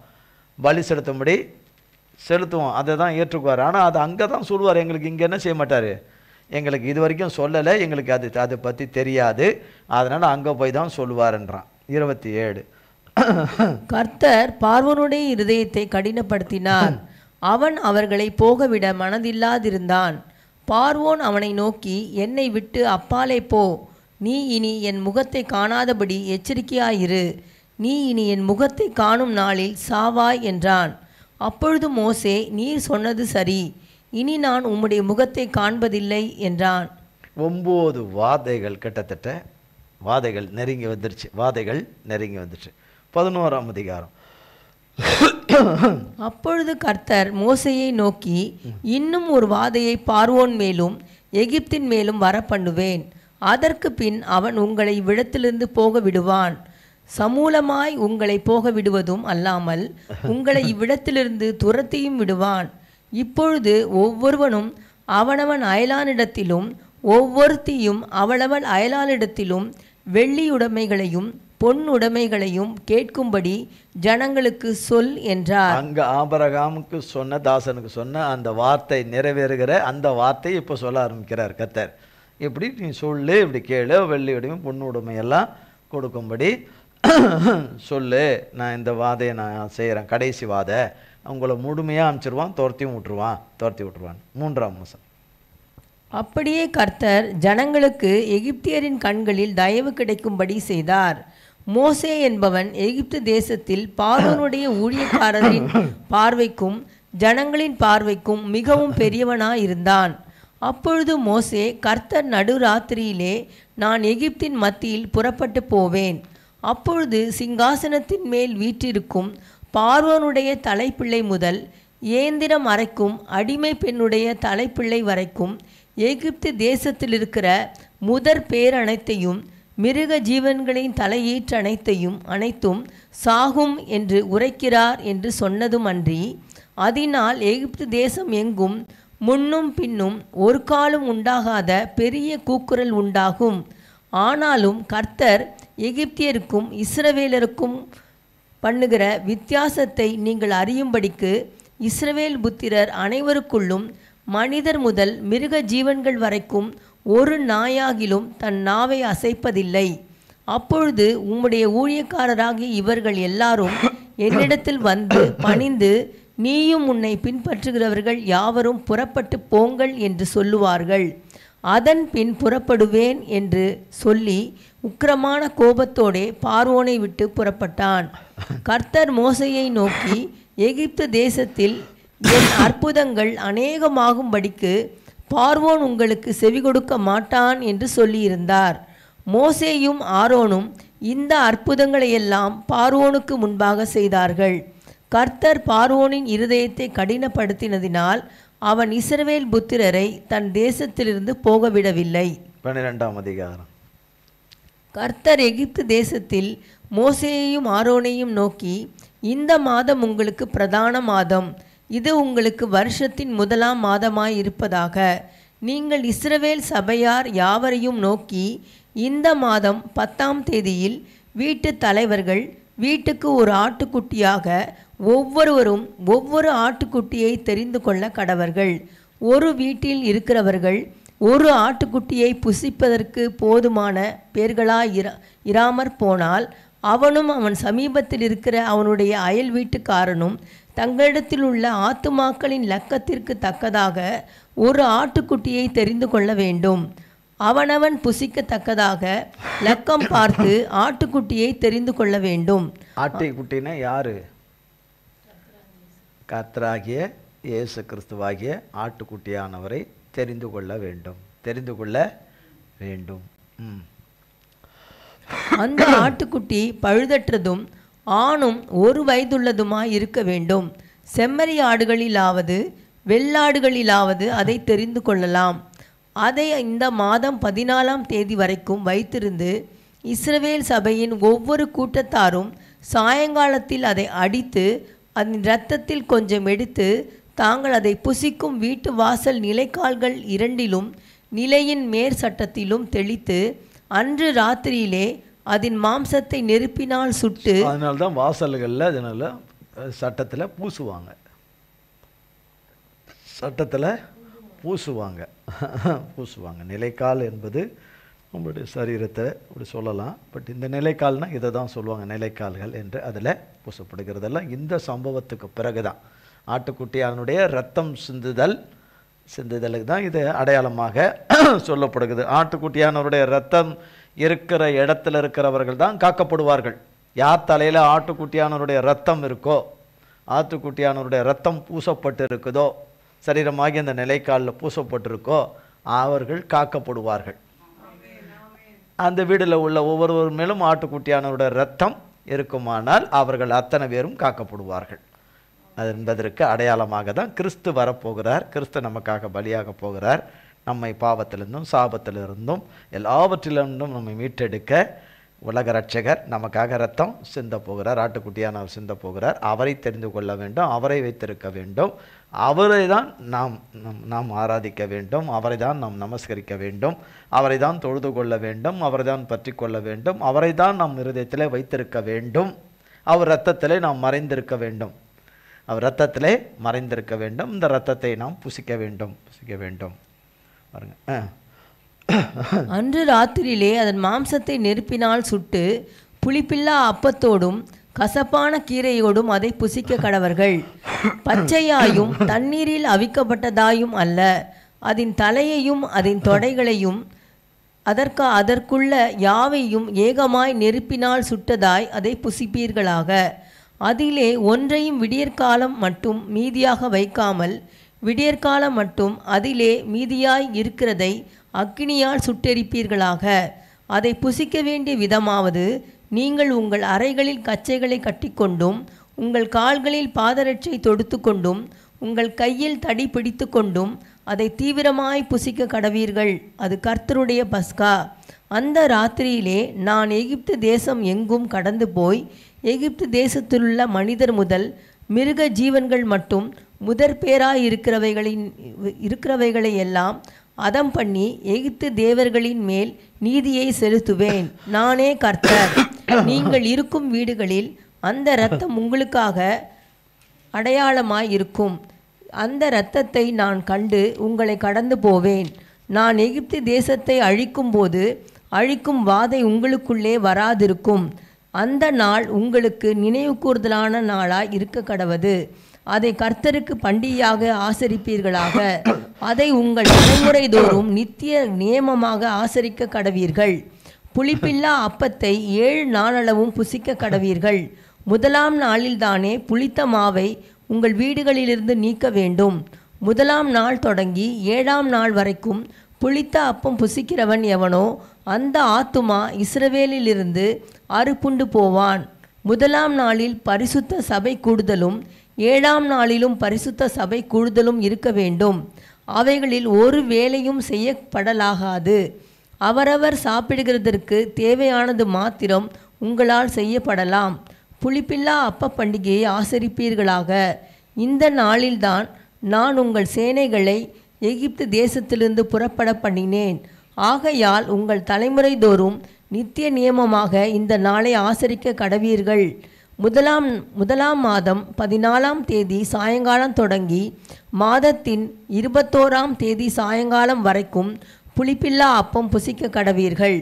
பலி செலுத்துவோம். அதை தான் ஏற்றுக்குவார். ஆனால் அது அங்கே தான் சொல்லுவார். எங்களுக்கு இங்கே என்ன செய்ய மாட்டார், எங்களுக்கு இது வரைக்கும் சொல்லலை, எங்களுக்கு அதை பற்றி தெரியாது, அதனால் அங்கே போய் தான் சொல்லுவார்ன்றான். 27. கர்த்தர் பார்வோனுடைய இருதயத்தை கடினப்படுத்தினார், அவன் அவர்களை போகவிட மனதில்லாதிருந்தான். பார்வோன் அவனை நோக்கி, என்னை விட்டு அப்பாலே போ, நீ இனி என் முகத்தை காணாதபடி எச்சரிக்கையாயிரு, நீ இனி என் முகத்தை காணும் நாளில் சாவாய் என்றான். அப்பொழுது மோசே, நீர் சொன்னது சரி, இனி நான் உம்முடைய முகத்தை காண்பதில்லை என்றான். 9 வாதைகள், கிட்டத்தட்ட வாதைகள் நெருங்கி வந்துருச்சு. 11ஆம் அதிகாரம். அப்பொழுது கர்த்தர் மோசேயை நோக்கி, இன்னும் ஒரு வாதையை பார்வோன் மேலும் எகிப்தின் மேலும் வர பண்ணுவேன், அதற்கு பின் அவன் உங்களை இவ்விடத்திலிருந்து போக விடுவான். சமூலமாய் உங்களை போக விடுவதும் அல்லாமல் உங்களை இவ்விடத்திலிருந்து துரத்தியும் விடுவான். இப்பொழுது ஒவ்வொருவனும் அவனவன் அயலானிடத்திலும் ஒவ்வொருத்தியும் அவளவள் அயலானிடத்திலும் வெள்ளியுடைமைகளையும் பொன்னுடைமைகளையும் கேட்கும்படி ஜனங்களுக்கு சொல் என்றார். அங்க ஆபிரகாமுக்கு சொன்ன, தாசனுக்கு சொன்ன அந்த வார்த்தை நிறைவேறுகிற அந்த வார்த்தையை இப்போ சொல்ல ஆரம்பிக்கிறார் கர்த்தர். இப்படி நீ சொல்லு, இப்படி கேளு, வெள்ளி உடைமை பொண்ணு உடைமை எல்லாம் கொடுக்கும்படி சொல்லு, நான் இந்த வாதையை நான் செய்கிறேன், கடைசி வாதை, அவங்கள முழுமையாக அனுப்பிச்சிருவான், துரத்தி விட்டுருவான். 3ஆம் வசனம். அப்படியே கர்த்தர் ஜனங்களுக்கு எகிப்தியரின் கண்களில் தயவு கிடைக்கும்படி செய்தார். மோசே என்பவன் எகிப்து தேசத்தில் பார்வோனுடைய ஊழியக்காரரின் பார்வைக்கும் ஜனங்களின் பார்வைக்கும் மிகவும் பெரியவனாயிருந்தான். அப்பொழுது மோசே, கர்த்தர் நடுராத்திரியிலே நான் எகிப்தின் மத்தியில் புறப்பட்டு போவேன், அப்பொழுது சிங்காசனத்தின் மேல் வீற்றிருக்கும் பார்வோனுடைய தலைப்பிள்ளை முதல் ஏந்திரம் அரைக்கும் அடிமை பெண்ணுடைய தலைப்பிள்ளை வரைக்கும் எகிப்து தேசத்தில் இருக்கிற முதற் பேர் அனைத்தையும் மிருக ஜீவன்களின் தலையீற்று அனைத்தும் சாகும் என்று உரைக்கிறார் என்று சொன்னதும் அன்றி, அதனால் எகிப்து தேசம் எங்கும் முன்னும் பின்னும் ஒரு காலம் உண்டாகாத பெரிய கூக்குரல் உண்டாகும். ஆனாலும் கர்த்தர் எகிப்தியருக்கும் இஸ்ரவேலருக்கும் பண்ணுகிற வித்தியாசத்தை நீங்கள் அறியும்படிக்கு இஸ்ரவேல் புத்திரர் அனைவருக்குள்ளும் மனிதர் முதல் மிருக ஜீவன்கள் வரைக்கும் ஒரு நாயாகிலும் தன் நாவை அசைப்பதில்லை. அப்பொழுது உம்முடைய ஊழியக்காரராகிய இவர்கள் எல்லாரும் என்னிடத்தில் வந்து பணிந்து, நீயும் உன்னை பின்பற்றுகிறவர்கள் யாவரும் புறப்பட்டு போங்கள் என்று சொல்லுவார்கள். அதன் பின் புறப்படுவேன் என்று சொல்லி உக்கிரமான கோபத்தோடே பார்வோனை விட்டு புறப்பட்டான். கர்த்தர் மோசேயை நோக்கி, எகிப்து தேசத்தில் என் அற்புதங்கள் அநேகமாகும்படிக்கு பார்வோன் உங்களுக்கு செவி கொடுக்க மாட்டான் என்று சொல்லியிருந்தார். மோசேயும் ஆரோனும் இந்த அற்புதங்களையெல்லாம் பார்வோனுக்கு முன்பாக செய்தார்கள். கர்த்தர் பார்வோனின் இருதயத்தை கடினப்படுத்தினதினால் அவன் இஸ்ரவேல் புத்திரரை தன் தேசத்திலிருந்து போகவிடவில்லை. 12ஆம் அதிகாரம். கர்த்தர் எகிப்து தேசத்தில் மோசேயையும் ஆரோனையும் நோக்கி, இந்த மாதம் உங்களுக்கு பிரதான மாதம், இது உங்களுக்கு வருஷத்தின் முதலாம் மாதமாய் இருப்பதாக. நீங்கள் இஸ்ரவேல் சபையார் யாவரையும் நோக்கி, இந்த மாதம் 10ஆம் தேதியில் வீட்டு தலைவர்கள் வீட்டுக்கு ஒரு ஆட்டுக்குட்டியாக ஒவ்வொருவரும் ஒவ்வொரு ஆட்டுக்குட்டியை தெரிந்து கொள்ள கடவர்கள். ஒரு வீட்டில் இருக்கிறவர்கள் ஒரு ஆட்டுக்குட்டியை புசிப்பதற்கு போதுமான பேர்களாயிராமற் போனால் அவனும் அவன் சமீபத்தில் இருக்கிற அவனுடைய அயல் வீட்டுக்காரனும் தங்களிடத்தில் உள்ள ஆத்துமாக்களின் லக்கத்திற்கு தக்கதாக ஒரு ஆட்டுக்குட்டியை தெரிந்து கொள்ள வேண்டும். அவனவன் புசிக்கத்தக்கதாக லக்கம் பார்த்து ஆட்டுக்குட்டியை தெரிந்து கொள்ள வேண்டும். ஆட்டுக்குட்டினா யாரு? கர்த்தராகிய இயேசு கிறிஸ்துவாகிய ஆட்டுக்குட்டியானவரை தெரிந்து கொள்ள வேண்டும். தெரிந்து கொள்ள வேண்டும். அந்த ஆட்டுக்குட்டி பழுதற்றதும் ஆணும் 1 வயதுள்ளதுமாய் இருக்க வேண்டும். செம்மறி ஆடுகளிலாவது வெள்ளாடுகளிலாவது அதை தெரிந்து கொள்ளலாம். அதை இந்த மாதம் 14ஆம் தேதி வரைக்கும் வைத்திருந்து இஸ்ரவேல் சபையின் ஒவ்வொரு கூட்டத்தாரும் சாயங்காலத்தில் அதை அடித்து அதன் இரத்தத்தில் கொஞ்சம் எடுத்து தாங்கள் அதை புசிக்கும் வீட்டு வாசல் நிலைக்கால்கள் 2லும் நிலையின் மேற் சட்டத்திலும் தெளித்து அன்று ராத்திரியிலே அதன் மாம்சத்தை நெருப்பினால் சுட்டு, அதனால்தான் வாசல்களில் அதனால சட்டத்தில் பூசுவாங்க, சட்டத்தில் பூசுவாங்க. நிலைக்கால் என்பது நம்மளுடைய சரீரத்தை அப்படி சொல்லலாம். பட் இந்த நிலைக்கால்னால் இதை தான் சொல்லுவாங்க, நிலைக்கால்கள் என்று. அதில் பூசப்படுகிறதெல்லாம் இந்த சம்பவத்துக்கு பிறகு தான். ஆட்டுக்குட்டியானுடைய ரத்தம் சிந்துதலுக்கு தான் இது அடையாளமாக சொல்லப்படுகிறது. ஆட்டுக்குட்டியானவருடைய ரத்தம் இருக்கிற இடத்துல இருக்கிறவர்கள் தான் காக்கப்படுவார்கள். யார் தலையில் ஆட்டுக்குட்டியானவருடைய ரத்தம் இருக்கோ, ஆட்டுக்குட்டியானவருடைய ரத்தம் பூசப்பட்டு இருக்குதோ, சரீரமாகி அந்த நிலைக்காலில் பூசப்பட்டிருக்கோ, அவர்கள் காக்கப்படுவார்கள். அந்த வீட்டில் உள்ள ஒவ்வொருவர் மேலும் ஆட்டுக்குட்டியானவருடைய ரத்தம் இருக்குமானால் அவர்கள் அத்தனை பேரும் காக்கப்படுவார்கள். அது என்பதற்கு அடையாளமாக தான் கிறிஸ்து வரப்போகிறார். கிறிஸ்து நமக்காக பலியாக போகிறார். நம்மை பாவத்திலிருந்தும் சாபத்திலிருந்தும் எல்லாவற்றிலிருந்தும் நம்மை மீட்டெடுக்க உலக ரட்சகர் நமக்காக ரத்தம் சிந்த போகிறார். ஆட்டுக்குட்டியானவர் சிந்த போகிறார். அவரை தெரிந்து கொள்ள வேண்டும், அவரை வைத்திருக்க வேண்டும், அவரை தான் நாம் ஆராதிக்க வேண்டும், அவரை தான் நாம் நமஸ்கரிக்க வேண்டும், அவரை தான் தொழுது கொள்ள வேண்டும், அவரை தான் பற்றி கொள்ள வேண்டும், அவரை தான் நம் இருதயத்திலே வைத்திருக்க வேண்டும். அவர் இரத்தத்திலே நாம் மறைந்திருக்க வேண்டும், அவர் இரத்தத்திலே மறைந்திருக்க வேண்டும். இந்த இரத்தத்தை நாம் புசிக்க வேண்டும். பாருங்க, அன்று ராத்திரியிலே அதன் மாம்சத்தை நெருப்பினால் சுட்டு புளிப்பில்லா அப்பத்தோடும் கசப்பான கீரையோடும் அதை புசிக்க கடவர்கள். பச்சையாயும் தண்ணீரில் அவிக்கப்பட்டதாயும் அல்ல, அதன் தலையையும் அதன் தொடைகளையும் அதற்குள்ள யாவையும் ஏகமாய் நெருப்பினால் சுட்டதாய் அதை புசிப்பீர்களாக. அதிலே ஒன்றையும் விடியற்காலம் மட்டும் மீதியாக வைக்காமல் விடியற்காலம் மட்டும் அதிலே மீதியாய் இருக்கிறதை அக்கினியால் சுட்டெரிப்பீர்களாக. அதை புசிக்க வேண்டிய விதமாவது, நீங்கள் உங்கள் அறைகளில் கச்சைகளை கட்டிக்கொண்டும் உங்கள் கால்களில் பாதரட்சை தொடுத்து கொண்டும் உங்கள் கையில் தடி பிடித்து கொண்டும் அதை தீவிரமாய் புசிக்க கடவீர்கள். அது கர்த்தருடைய பஸ்கா. அந்த ராத்திரியிலே நான் எகிப்து தேசம் எங்கும் கடந்து போய் எகிப்து தேசத்திலுள்ள மனிதர் முதல் மிருக ஜீவன்கள் மட்டும் முதற்பேராய் இருக்கிறவைகளை எல்லாம் அதம் பண்ணி எகிப்து தேவர்களின் மேல் நீதியை செலுத்துவேன். நானே கர்த்தர். நீங்கள் இருக்கும் வீடுகளில் அந்த இரத்தம் உங்களுக்காக அடையாளமாய் இருக்கும். அந்த இரத்தத்தை நான் கண்டு உங்களை கடந்து போவேன். நான் எகிப்து தேசத்தை அழிக்கும்போது அழிக்கும் வாதை உங்களுக்குள்ளே வராதிருக்கும். அந்த நாள் உங்களுக்கு நினைவு கூர்தலான நாளாய் இருக்க கடவது. அதை கர்த்தருக்கு பண்டிகையாக ஆசரிப்பீர்களாக. அதை உங்கள் தலைமுறை தோறும் நித்திய நியமமாக ஆசரிக்க கடவீர்கள். புளிப்பில்லா அப்பத்தை 7 நாளளவும் புசிக்க கடவீர்கள். முதலாம் நாளில்தானே புளித்த மாவை உங்கள் வீடுகளிலிருந்து நீக்க வேண்டும். முதலாம் நாள் தொடங்கி 7ஆம் நாள் வரைக்கும் புளித்த அப்பம் புசிக்கிறவன் எவனோ அந்த ஆத்துமா இஸ்ரவேலிலிருந்து அறுப்புண்டு போவான். முதலாம் நாளில் பரிசுத்த சபை கூடுதலும் 7ஆம் நாளிலும் பரிசுத்த சபை கூடுதலும் இருக்க வேண்டும். அவைகளில் ஒரு வேலையும் செய்யப்படலாகாது. அவரவர் சாப்பிடுகிறதற்கு தேவையானது மாத்திரம் உங்களால் செய்யப்படலாம். புளிப்பில்லா அப்ப பண்டிகையை ஆசரிப்பீர்களாக. இந்த நாளில்தான் நான் உங்கள் சேனைகளை எகிப்து தேசத்திலிருந்து புறப்பட பண்ணினேன். ஆகையால் உங்கள் தலைமுறை தோறும் நித்திய நியமமாக இந்த நாளை ஆசரிக்க கடவீர்கள். முதலாம் மாதம் 14ஆம் தேதி சாயங்காலம் தொடங்கி மாதத்தின் 21ஆம் தேதி சாயங்காலம் வரைக்கும் புளிப்பில்லா அப்பம் புசிக்க கடவீர்கள்.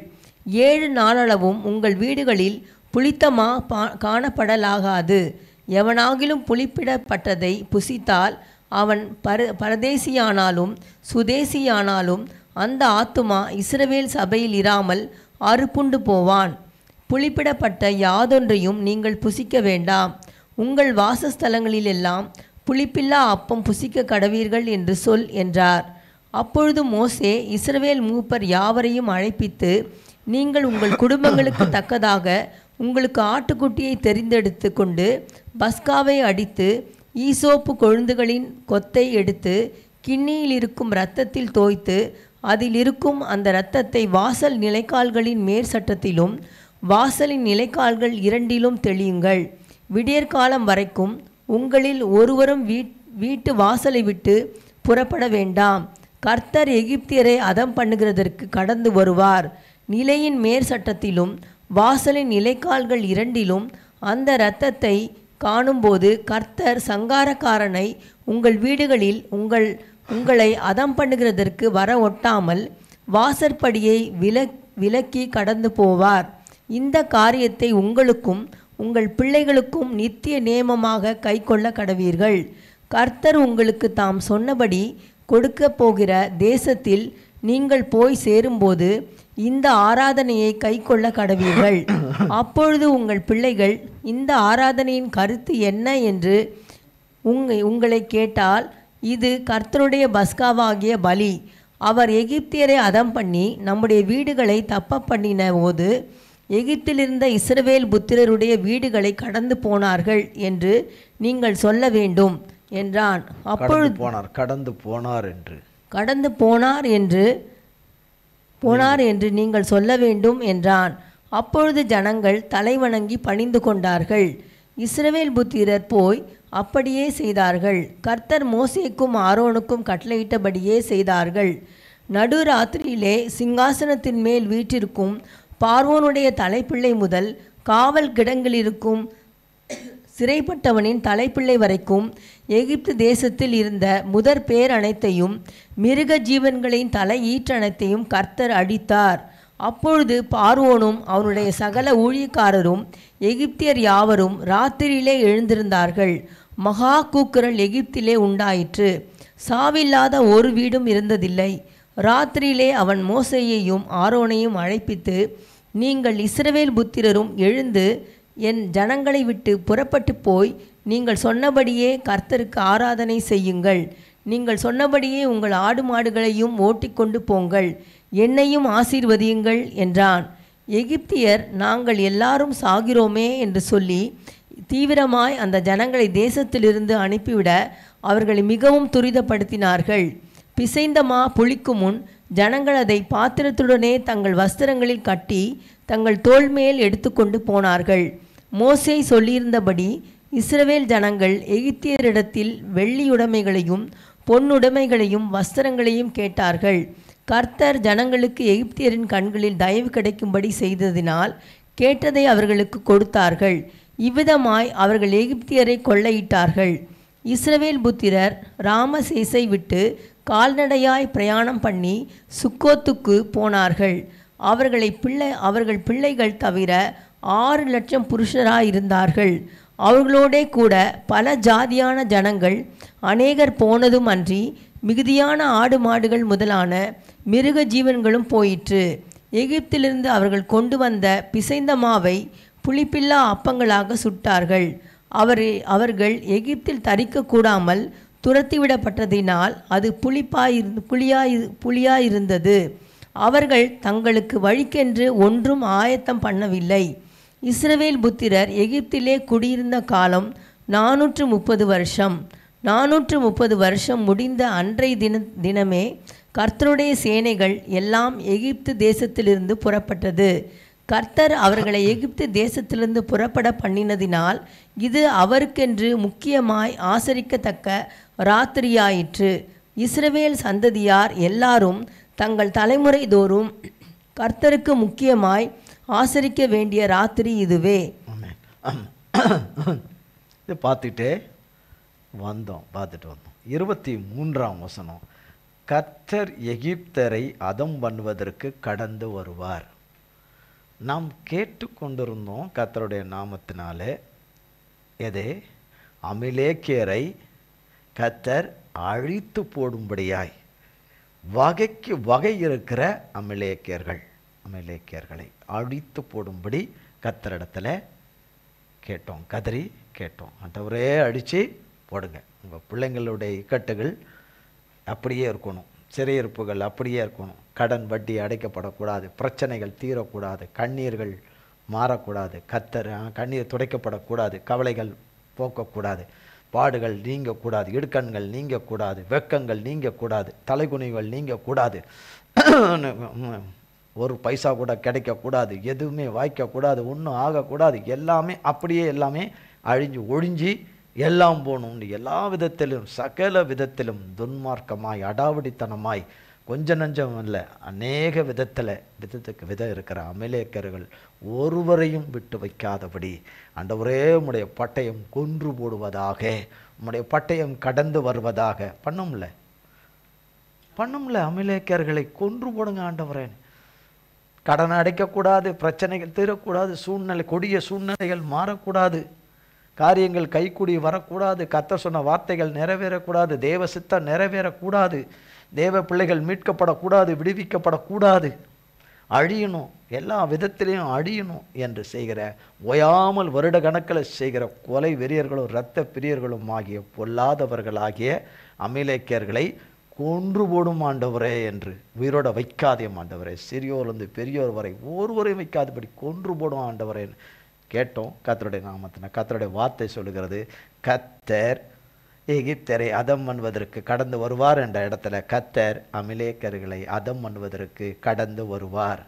7 நாளளவும் உங்கள் வீடுகளில் புளித்தமா காணப்படலாகாது. எவனாகிலும் புளிப்பிடப்பட்டதை புசித்தால் அவன் பரதேசியானாலும் சுதேசியானாலும் அந்த ஆத்துமா இஸ்ரவேல் சபையில் இராமல் அறுப்புண்டு போவான். புளிப்பிடப்பட்ட யாதொன்றையும் நீங்கள் புசிக்க வேண்டாம். உங்கள் வாசஸ்தலங்களிலெல்லாம் புளிப்பில்லா அப்பம் புசிக்க கடவீர்கள் என்று சொல் என்றார். அப்பொழுது மோசே இஸ்ரவேல் மூப்பர் யாவரையும் அழைப்பித்து, நீங்கள் உங்கள் குடும்பங்களுக்கு தக்கதாக உங்களுக்கு ஆட்டுக்குட்டியை தெரிந்தெடுத்து கொண்டு பஸ்காவை அடித்து ஈசோப்பு கொழுந்துகளின் கொத்தை எடுத்து கிண்ணியில் இருக்கும் இரத்தத்தில் தோய்த்து அதில் இருக்கும் அந்த இரத்தத்தை வாசல் நிலைக்கால்களின் மேற்சட்டத்திலும் வாசலின் நிலைக்கால்கள் இரண்டிலும் தெளியுங்கள். விடியற்காலம் வரைக்கும் உங்களில் ஒருவரும் வீட்டு வாசலை விட்டு புறப்பட வேண்டாம். கர்த்தர் எகிப்தியரை அதம் பண்ணுகிறதற்கு கடந்து வருவார். நிலையின் மேற்சட்டத்திலும் வாசலின் நிலைக்கால்கள் இரண்டிலும் அந்த இரத்தத்தை காணும்போது கர்த்தர் சங்காரக்காரனை உங்கள் வீடுகளில் உங்களை அதம் பண்ணுகிறதற்கு வர ஒட்டாமல் வாசற்படியை விலக்கி கடந்து போவார். இந்த காரியத்தை உங்களுக்கும் உங்கள் பிள்ளைகளுக்கும் நித்திய நேமமாக கைக்கொள்ள கடவீர்கள். கர்த்தர் உங்களுக்கு தாம் சொன்னபடி கொடுக்க போகிற தேசத்தில் நீங்கள் போய் சேரும்போது இந்த ஆராதனையை கைக்கொள்ள கடவீர்கள். அப்பொழுது உங்கள் பிள்ளைகள் இந்த ஆராதனையின் கருத்து என்ன என்று உங்களை கேட்டால், இது கர்த்தருடைய பஸ்காவாகிய பலி. அவர் எகிப்தியரை அதம் பண்ணி நம்முடைய வீடுகளை தப்ப பண்ணின போது எகிப்திலிருந்த இஸ்ரவேல் புத்திரருடைய வீடுகளை கடந்து போனார்கள் என்று நீங்கள் சொல்ல வேண்டும் என்றான். அப்பொழுது கடந்து போனார் என்று நீங்கள் சொல்ல வேண்டும் என்றான். அப்பொழுது ஜனங்கள் தலைவணங்கி பணிந்து கொண்டார்கள். இஸ்ரவேல் புத்திரர் போய் அப்படியே செய்தார்கள். கர்த்தர் மோசேக்கும் ஆரோனுக்கும் கட்டளையிட்டபடியே செய்தார்கள். நடுராத்திரியிலே சிங்காசனத்தின் மேல் வீற்றிருக்கும் பார்வோனுடைய தலைப்பிள்ளை முதல் காவல் கிடங்கிலிருக்கும் சிறைப்பட்டவனின் தலைப்பிள்ளை வரைக்கும் எகிப்து தேசத்தில் இருந்த முதற் பேர் அனைத்தையும் மிருக ஜீவன்களின் தலை ஈற்றனைத்தையும் கர்த்தர் அடித்தார். அப்பொழுது பார்வோனும் அவனுடைய சகல ஊழியக்காரரும் எகிப்தியர் யாவரும் ராத்திரியிலே எழுந்திருந்தார்கள். மகா கூக்குரல் எகிப்திலே உண்டாயிற்று. சாவில்லாத ஒரு வீடும் இருந்ததில்லை. ராத்திரியிலே அவன் மோசேயையும் ஆரோனையும் அழைப்பித்து, நீங்கள் இஸ்ரவேல் புத்திரரும் எழுந்து என் ஜனங்களை விட்டு புறப்பட்டு போய் நீங்கள் சொன்னபடியே கர்த்தருக்கு ஆராதனை செய்யுங்கள். நீங்கள் சொன்னபடியே உங்கள் ஆடு மாடுகளையும் ஓட்டிக்கொண்டு போங்கள், என்னையும் ஆசீர்வதியுங்கள் என்றான். எகிப்தியர் நாங்கள் எல்லாரும் சாகிறோமே என்று சொல்லி தீவிரமாய் அந்த ஜனங்களை தேசத்திலிருந்து அனுப்பிவிட அவர்களை மிகவும் துரிதப்படுத்தினார்கள். பிசைந்த மா புளிக்கும் முன் ஜனங்கள் அதை பாத்திரத்துடனே தங்கள் வஸ்திரங்களில் கட்டி தங்கள் தோள் மேல் எடுத்துக்கொண்டு போனார்கள். மோசே சொல்லியிருந்தபடி இஸ்ரவேல் ஜனங்கள் எகிப்தியரிடத்தில் வெள்ளியுடைமைகளையும் பொன்னுடைமைகளையும் வஸ்திரங்களையும் கேட்டார்கள். கர்த்தர் ஜனங்களுக்கு எகிப்தியரின் கண்களில் தயவு கிடைக்கும்படி செய்ததினால் கேட்டதை அவர்களுக்கு கொடுத்தார்கள். இவ்விதமாய் அவர்கள் எகிப்தியரை கொள்ளையிட்டார்கள். இஸ்ரவேல் புத்திரர் ராமசேசை விட்டு கால்நடையாய் பிரயாணம் பண்ணி சுக்கோத்துக்கு போனார்கள். அவர்கள் பிள்ளைகள் தவிர 6,00,000 புருஷராயிருந்தார்கள். அவர்களோடே கூட பல ஜாதியான ஜனங்கள் அநேகர் போனதும் அன்றி மிகுதியான ஆடு மாடுகள் முதலான மிருக ஜீவன்களும் போயிற்று. எகிப்திலிருந்து அவர்கள் கொண்டு வந்த பிசைந்த மாவை புளிப்பில்லா அப்பங்களாக சுட்டார்கள். அவர்கள் எகிப்தில் தரிக்கக்கூடாமல் துரத்திவிடப்பட்டதினால் அது புளியாயிருந்தது. அவர்கள் தங்களுக்கு வழிக்கென்று ஒன்றும் ஆயத்தம் பண்ணவில்லை. இஸ்ரவேல் புத்திரர் எகிப்திலே குடியிருந்த காலம் 430 வருஷம். 430 வருஷம் முடிந்த அன்றைய தினமே கர்த்தருடைய சேனைகள் எல்லாம் எகிப்து தேசத்திலிருந்து புறப்பட்டது. கர்த்தர் அவர்களை எகிப்து தேசத்திலிருந்து புறப்பட பண்ணினதினால் இது அவருக்கென்று முக்கியமாய் ஆசரிக்கத்தக்க ராத்திரியாயிற்று. இஸ்ரவேல் சந்ததியார் எல்லாரும் தங்கள் தலைமுறை தோறும் கர்த்தருக்கு முக்கியமாய் ஆசரிக்க வேண்டிய ராத்திரி இதுவே. இது பார்த்துட்டு வந்தோம். 23ஆம் வசனம், கர்த்தர் எகிப்தரை அதம் பண்ணுவதற்கு கடந்து வருவார். நாம் கேட்டுக்கொண்டிருந்தோம் கர்த்தருடைய நாமத்தினாலே எதே அமிலேக்கியரை கர்த்தர் அழித்து போடும்படியாய் வகைக்கு வகை இருக்கிற அமலேக்கியர்களை அழித்து போடும்படி கர்த்தரிடத்துல கேட்டோம், கதறி கேட்டோம். ஆண்டவரே அடித்து போடுங்க. உங்கள் பிள்ளைங்களுடைய இக்கட்டுகள் அப்படியே இருக்கணும், சிறையிருப்புகள் அப்படியே இருக்கணும், கடன் வட்டி அடைக்கப்படக்கூடாது, பிரச்சனைகள் தீரக்கூடாது, கண்ணீர்கள் மாறக்கூடாது, கண்ணீர் துடைக்கப்படக்கூடாது, கவலைகள் போக்கக்கூடாது, பாடுகள் நீங்கக்கூடாது, இடுக்கண்கள் நீங்கக்கூடாது, வெக்கங்கள் நீங்கக்கூடாது, தலைகுனிகள் நீங்கக்கூடாது, ஒரு பைசா கூட கிடைக்கக்கூடாது, எதுவுமே வாய்க்கக்கூடாது, ஒன்றும் ஆகக்கூடாது, எல்லாமே அப்படியே எல்லாமே அழிஞ்சு ஒழிஞ்சு எல்லாம் போகணும்னு எல்லா விதத்திலும் சகல விதத்திலும் துன்மார்க்கமாய் அடாவடித்தனமாய் கொஞ்சம் நஞ்சம் இல்லை அநேக விதத்துக்கு விதம் இருக்கிற அமலேக்கர்கள் ஒருவரையும் விட்டு வைக்காதபடி ஆண்டவரே உம்முடைய பட்டயம் கொன்று போடுவதாக, உம்முடைய பட்டயம் கடந்து வருவதாக. பண்ணும்ல அமலேக்கர்களை கொன்று போடுங்க ஆண்டவரே. கடன் அடைக்கக்கூடாது, பிரச்சனைகள் தீரக்கூடாது, கொடிய சூழ்நிலைகள் மாறக்கூடாது, காரியங்கள் கைக்கூடி வரக்கூடாது, கர்த்தர் சொன்ன வார்த்தைகள் நிறைவேறக்கூடாது, தேவ சித்தம் நிறைவேறக்கூடாது, தேவ பிள்ளைகள் மீட்கப்படக்கூடாது, விடுவிக்கப்படக்கூடாது, அழியணும், எல்லா விதத்திலையும் அழியணும் என்று செய்கிற ஓயாமல் வருட கணக்கில் செய்கிற கொலை வெறியர்களும் இரத்த பிரியர்களும் ஆகிய பொல்லாதவர்களாகிய அமலேக்கியர்களை கொன்று போடும் ஆண்டவரே என்று உயிரோட வைக்காதே ஆண்டவரே, சிறியோர்லேருந்து பெரியோர் வரை ஒருவரையும் வைக்காதபடி கொன்று போடும் ஆண்டவரே கேட்டோம். கர்த்தருடைய கர்த்தருடைய வார்த்தை சொல்லுகிறது, கர்த்தர் எகிப்தரை அதம் பண்ணுவதற்கு கடந்து வருவார் என்ற இடத்துல கர்த்தர் அமலேக்கர்களை அதம் பண்ணுவதற்கு கடந்து வருவார்.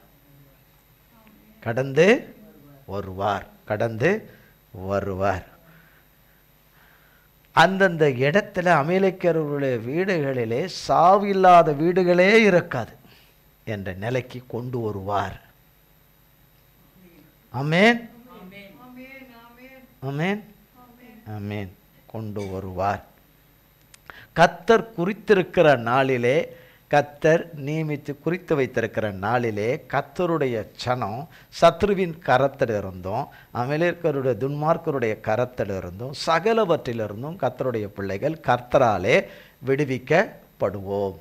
அந்தந்த இடத்துல அமலேக்கர்களுடைய வீடுகளிலே சாவில்லாத வீடுகளே இருக்காது என்ற நிலைக்கு கொண்டு வருவார். ஆமென், ஆமென், ஆமென். கொண்டு வருவார். கர்த்தர் குறித்திருக்கிற நாளிலே, கர்த்தர் நியமித்து குறித்து வைத்திருக்கிற நாளிலே கர்த்தருடைய சனம் சத்ருவின் கரத்திலிருந்தும் அமலேக்கருடைய துன்மார்க்கருடைய கரத்திலிருந்தும் சகலவற்றிலிருந்தும் கர்த்தருடைய பிள்ளைகள் கர்த்தராலே விடுவிக்கப்படுவோம்.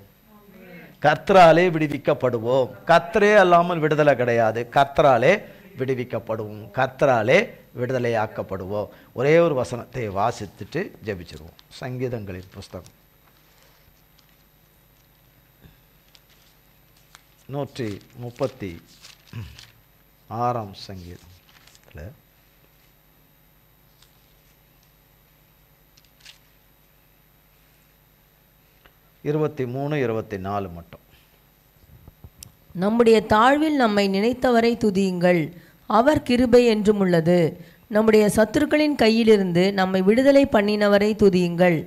கர்த்தரே அல்லாமல் விடுதலை கிடையாது. கர்த்தராலே விடுவிக்கப்படுவோம், கர்த்தராலே விடுதலையாக்கப்படுவோம். ஒரே ஒரு வசனத்தை வாசித்துட்டு ஜெபிச்சிருவோம். சங்கீதங்களின் புஸ்தகம் 136 சங்கீதத்தில் 23, 24 மட்டும். நம்முடைய தாழ்வில் நம்மை நினைத்தவரை துதியுங்கள், அவர் கிருபை என்றும் உள்ளது. நம்முடைய சத்துருக்களின் கையிலிருந்து நம்மை விடுதலை பண்ணினவரை துதியுங்கள்,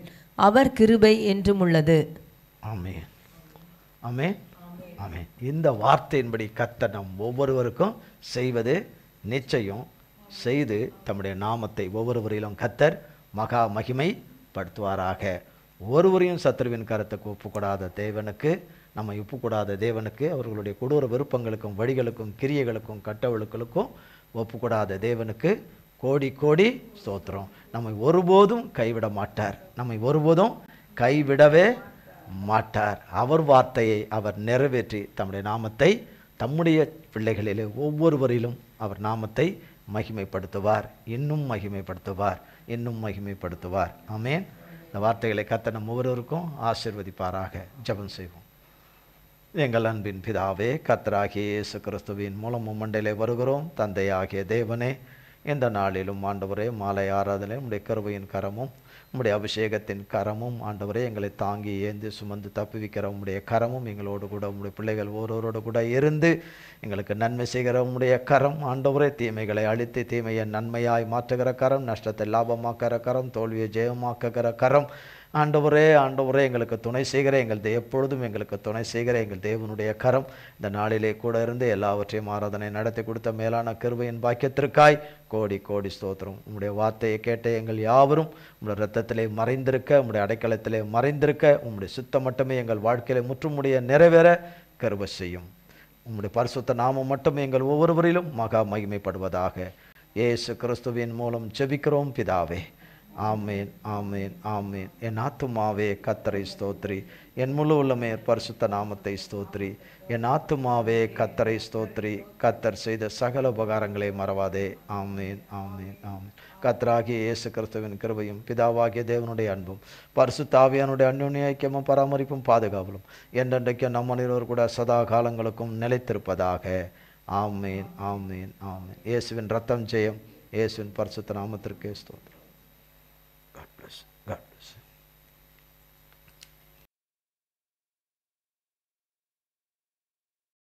அவர் கிருபை என்றும் உள்ளது. ஆமென், ஆமென், ஆமென். இந்த வார்த்தையின்படி கர்த்தர் நம் ஒவ்வொருவருக்கும் செய்வது நிச்சயம். செய்து தம்முடைய நாமத்தை ஒவ்வொருவரிலும் கர்த்தர் மகா மகிமைப்படுத்துவாராக. ஒருவரையும் சத்துருவின் கரத்துக்கு ஒப்புக்கூடாத தேவனுக்கு, நம்மை ஒப்புக்கூடாத தேவனுக்கு, அவர்களுடைய கொடூர விருப்பங்களுக்கும் வழிகளுக்கும் கிரியைகளுக்கும் கட்டவழுக்களுக்கும் ஒப்புக்கூடாத தேவனுக்கு கோடி கோடி ஸ்தோத்திரம். நம்மை ஒருபோதும் கைவிட மாட்டார், நம்மை ஒருபோதும் கைவிடவே மாட்டார். அவர் வார்த்தையை அவர் நிறைவேற்றி தம்முடைய நாமத்தை தம்முடைய பிள்ளைகளிலே ஒவ்வொருவரிலும் அவர் நாமத்தை மகிமைப்படுத்துவார், இன்னும் மகிமைப்படுத்துவார், இன்னும் மகிமைப்படுத்துவார். ஆமென். இந்த வார்த்தைகளை கர்த்தர் நம் ஒவ்வொருவருக்கும் ஆசீர்வதிப்பாராக. ஜெபம் செய்வோம். எங்கள் அன்பின் பிதாவே, கர்த்தராகிய இயேசு கிறிஸ்துவின் மூலம் மண்டையிலே வருகிறோம். தந்தையாகிய தேவனே, இந்த நாளிலும் ஆண்டவரே மாலை ஆராதனை உம்முடைய கிருபையின் கரமும் உம்முடைய அபிஷேகத்தின் கரமும் ஆண்டவரே எங்களை தாங்கி ஏந்தி சுமந்து தப்புவிக்கிற உம்முடைய கரமும் எங்களோடு கூட உம்முடைய பிள்ளைகள் ஒருவரோடு கூட இருந்து எங்களுக்கு நன்மை செய்கிற உம்முடைய கரம் ஆண்டவரே, தீமைகளை அழித்து தீமையை நன்மையாய் மாற்றுகிற கரம், நஷ்டத்தை லாபமாக்குகிற கரம், தோல்வியை ஜெயமாக்குகிற கரம் ஆண்டவரே, ஆண்டவரே எங்களுக்கு துணை செய்கிற எப்பொழுதும் எங்களுக்கு துணை செய்கிற எங்கள் தேவனுடைய கரம் இந்த நாளிலே கூட இருந்து எல்லாவற்றையும் ஆராதனை நடத்தி கொடுத்த மேலான கிருபையின் பாக்கியத்திற்காய் கோடி கோடி ஸ்தோத்திரம். உம்முடைய வார்த்தையை கேட்ட எங்கள் யாவரும் உம்முடைய இரத்தத்திலே மறைந்திருக்க, உம்முடைய அடைக்கலத்திலே மறைந்திருக்க, உம்முடைய சுத்தம் மட்டுமே எங்கள் வாழ்க்கையிலே முற்றுமுடிய நிறைவேற கிருபை செய்யும். உம்முடைய பரிசுத்த நாமம் மட்டுமே எங்கள் ஒவ்வொருவரிலும் மகா மகிமைப்படுவதாக. இயேசு கிறிஸ்துவின் மூலம் ஜெபிக்கிறோம் பிதாவே, ஆமேன் ஆமேன் ஆமேன். என் ஆத்துமாவே கர்த்தரை ஸ்தோத்திரி, என் முழு உள்ளமே பரிசுத்த நாமத்தை ஸ்தோத்திரி. என் ஆத்துமாவே கர்த்தரை ஸ்தோத்திரி, கர்த்தர் செய்த சகல உபகாரங்களை மறவாதே. ஆமேன் ஆமேன் ஆமேன். கர்த்தராகிய இயேசு கிறிஸ்துவின் கிருபையும் பிதாவாகிய தேவனுடைய அன்பும் பரிசுத்த ஆவியானுடைய அந்யோன்ய ஐக்கியமும் பராமரிப்பும் பாதுகாவலும் என்றென்றைக்கும் நம்ம அனைவரோடு கூட சதா காலங்களுக்கும் நிலைத்திருப்பதாக. ஆமேன் ஆமேன் ஆமேன். இயேசுவின் ரத்தம் ஜெயம். இயேசுவின் பரிசுத்த நாமத்திற்கு ஸ்தோத்திரம். God bless. God bless.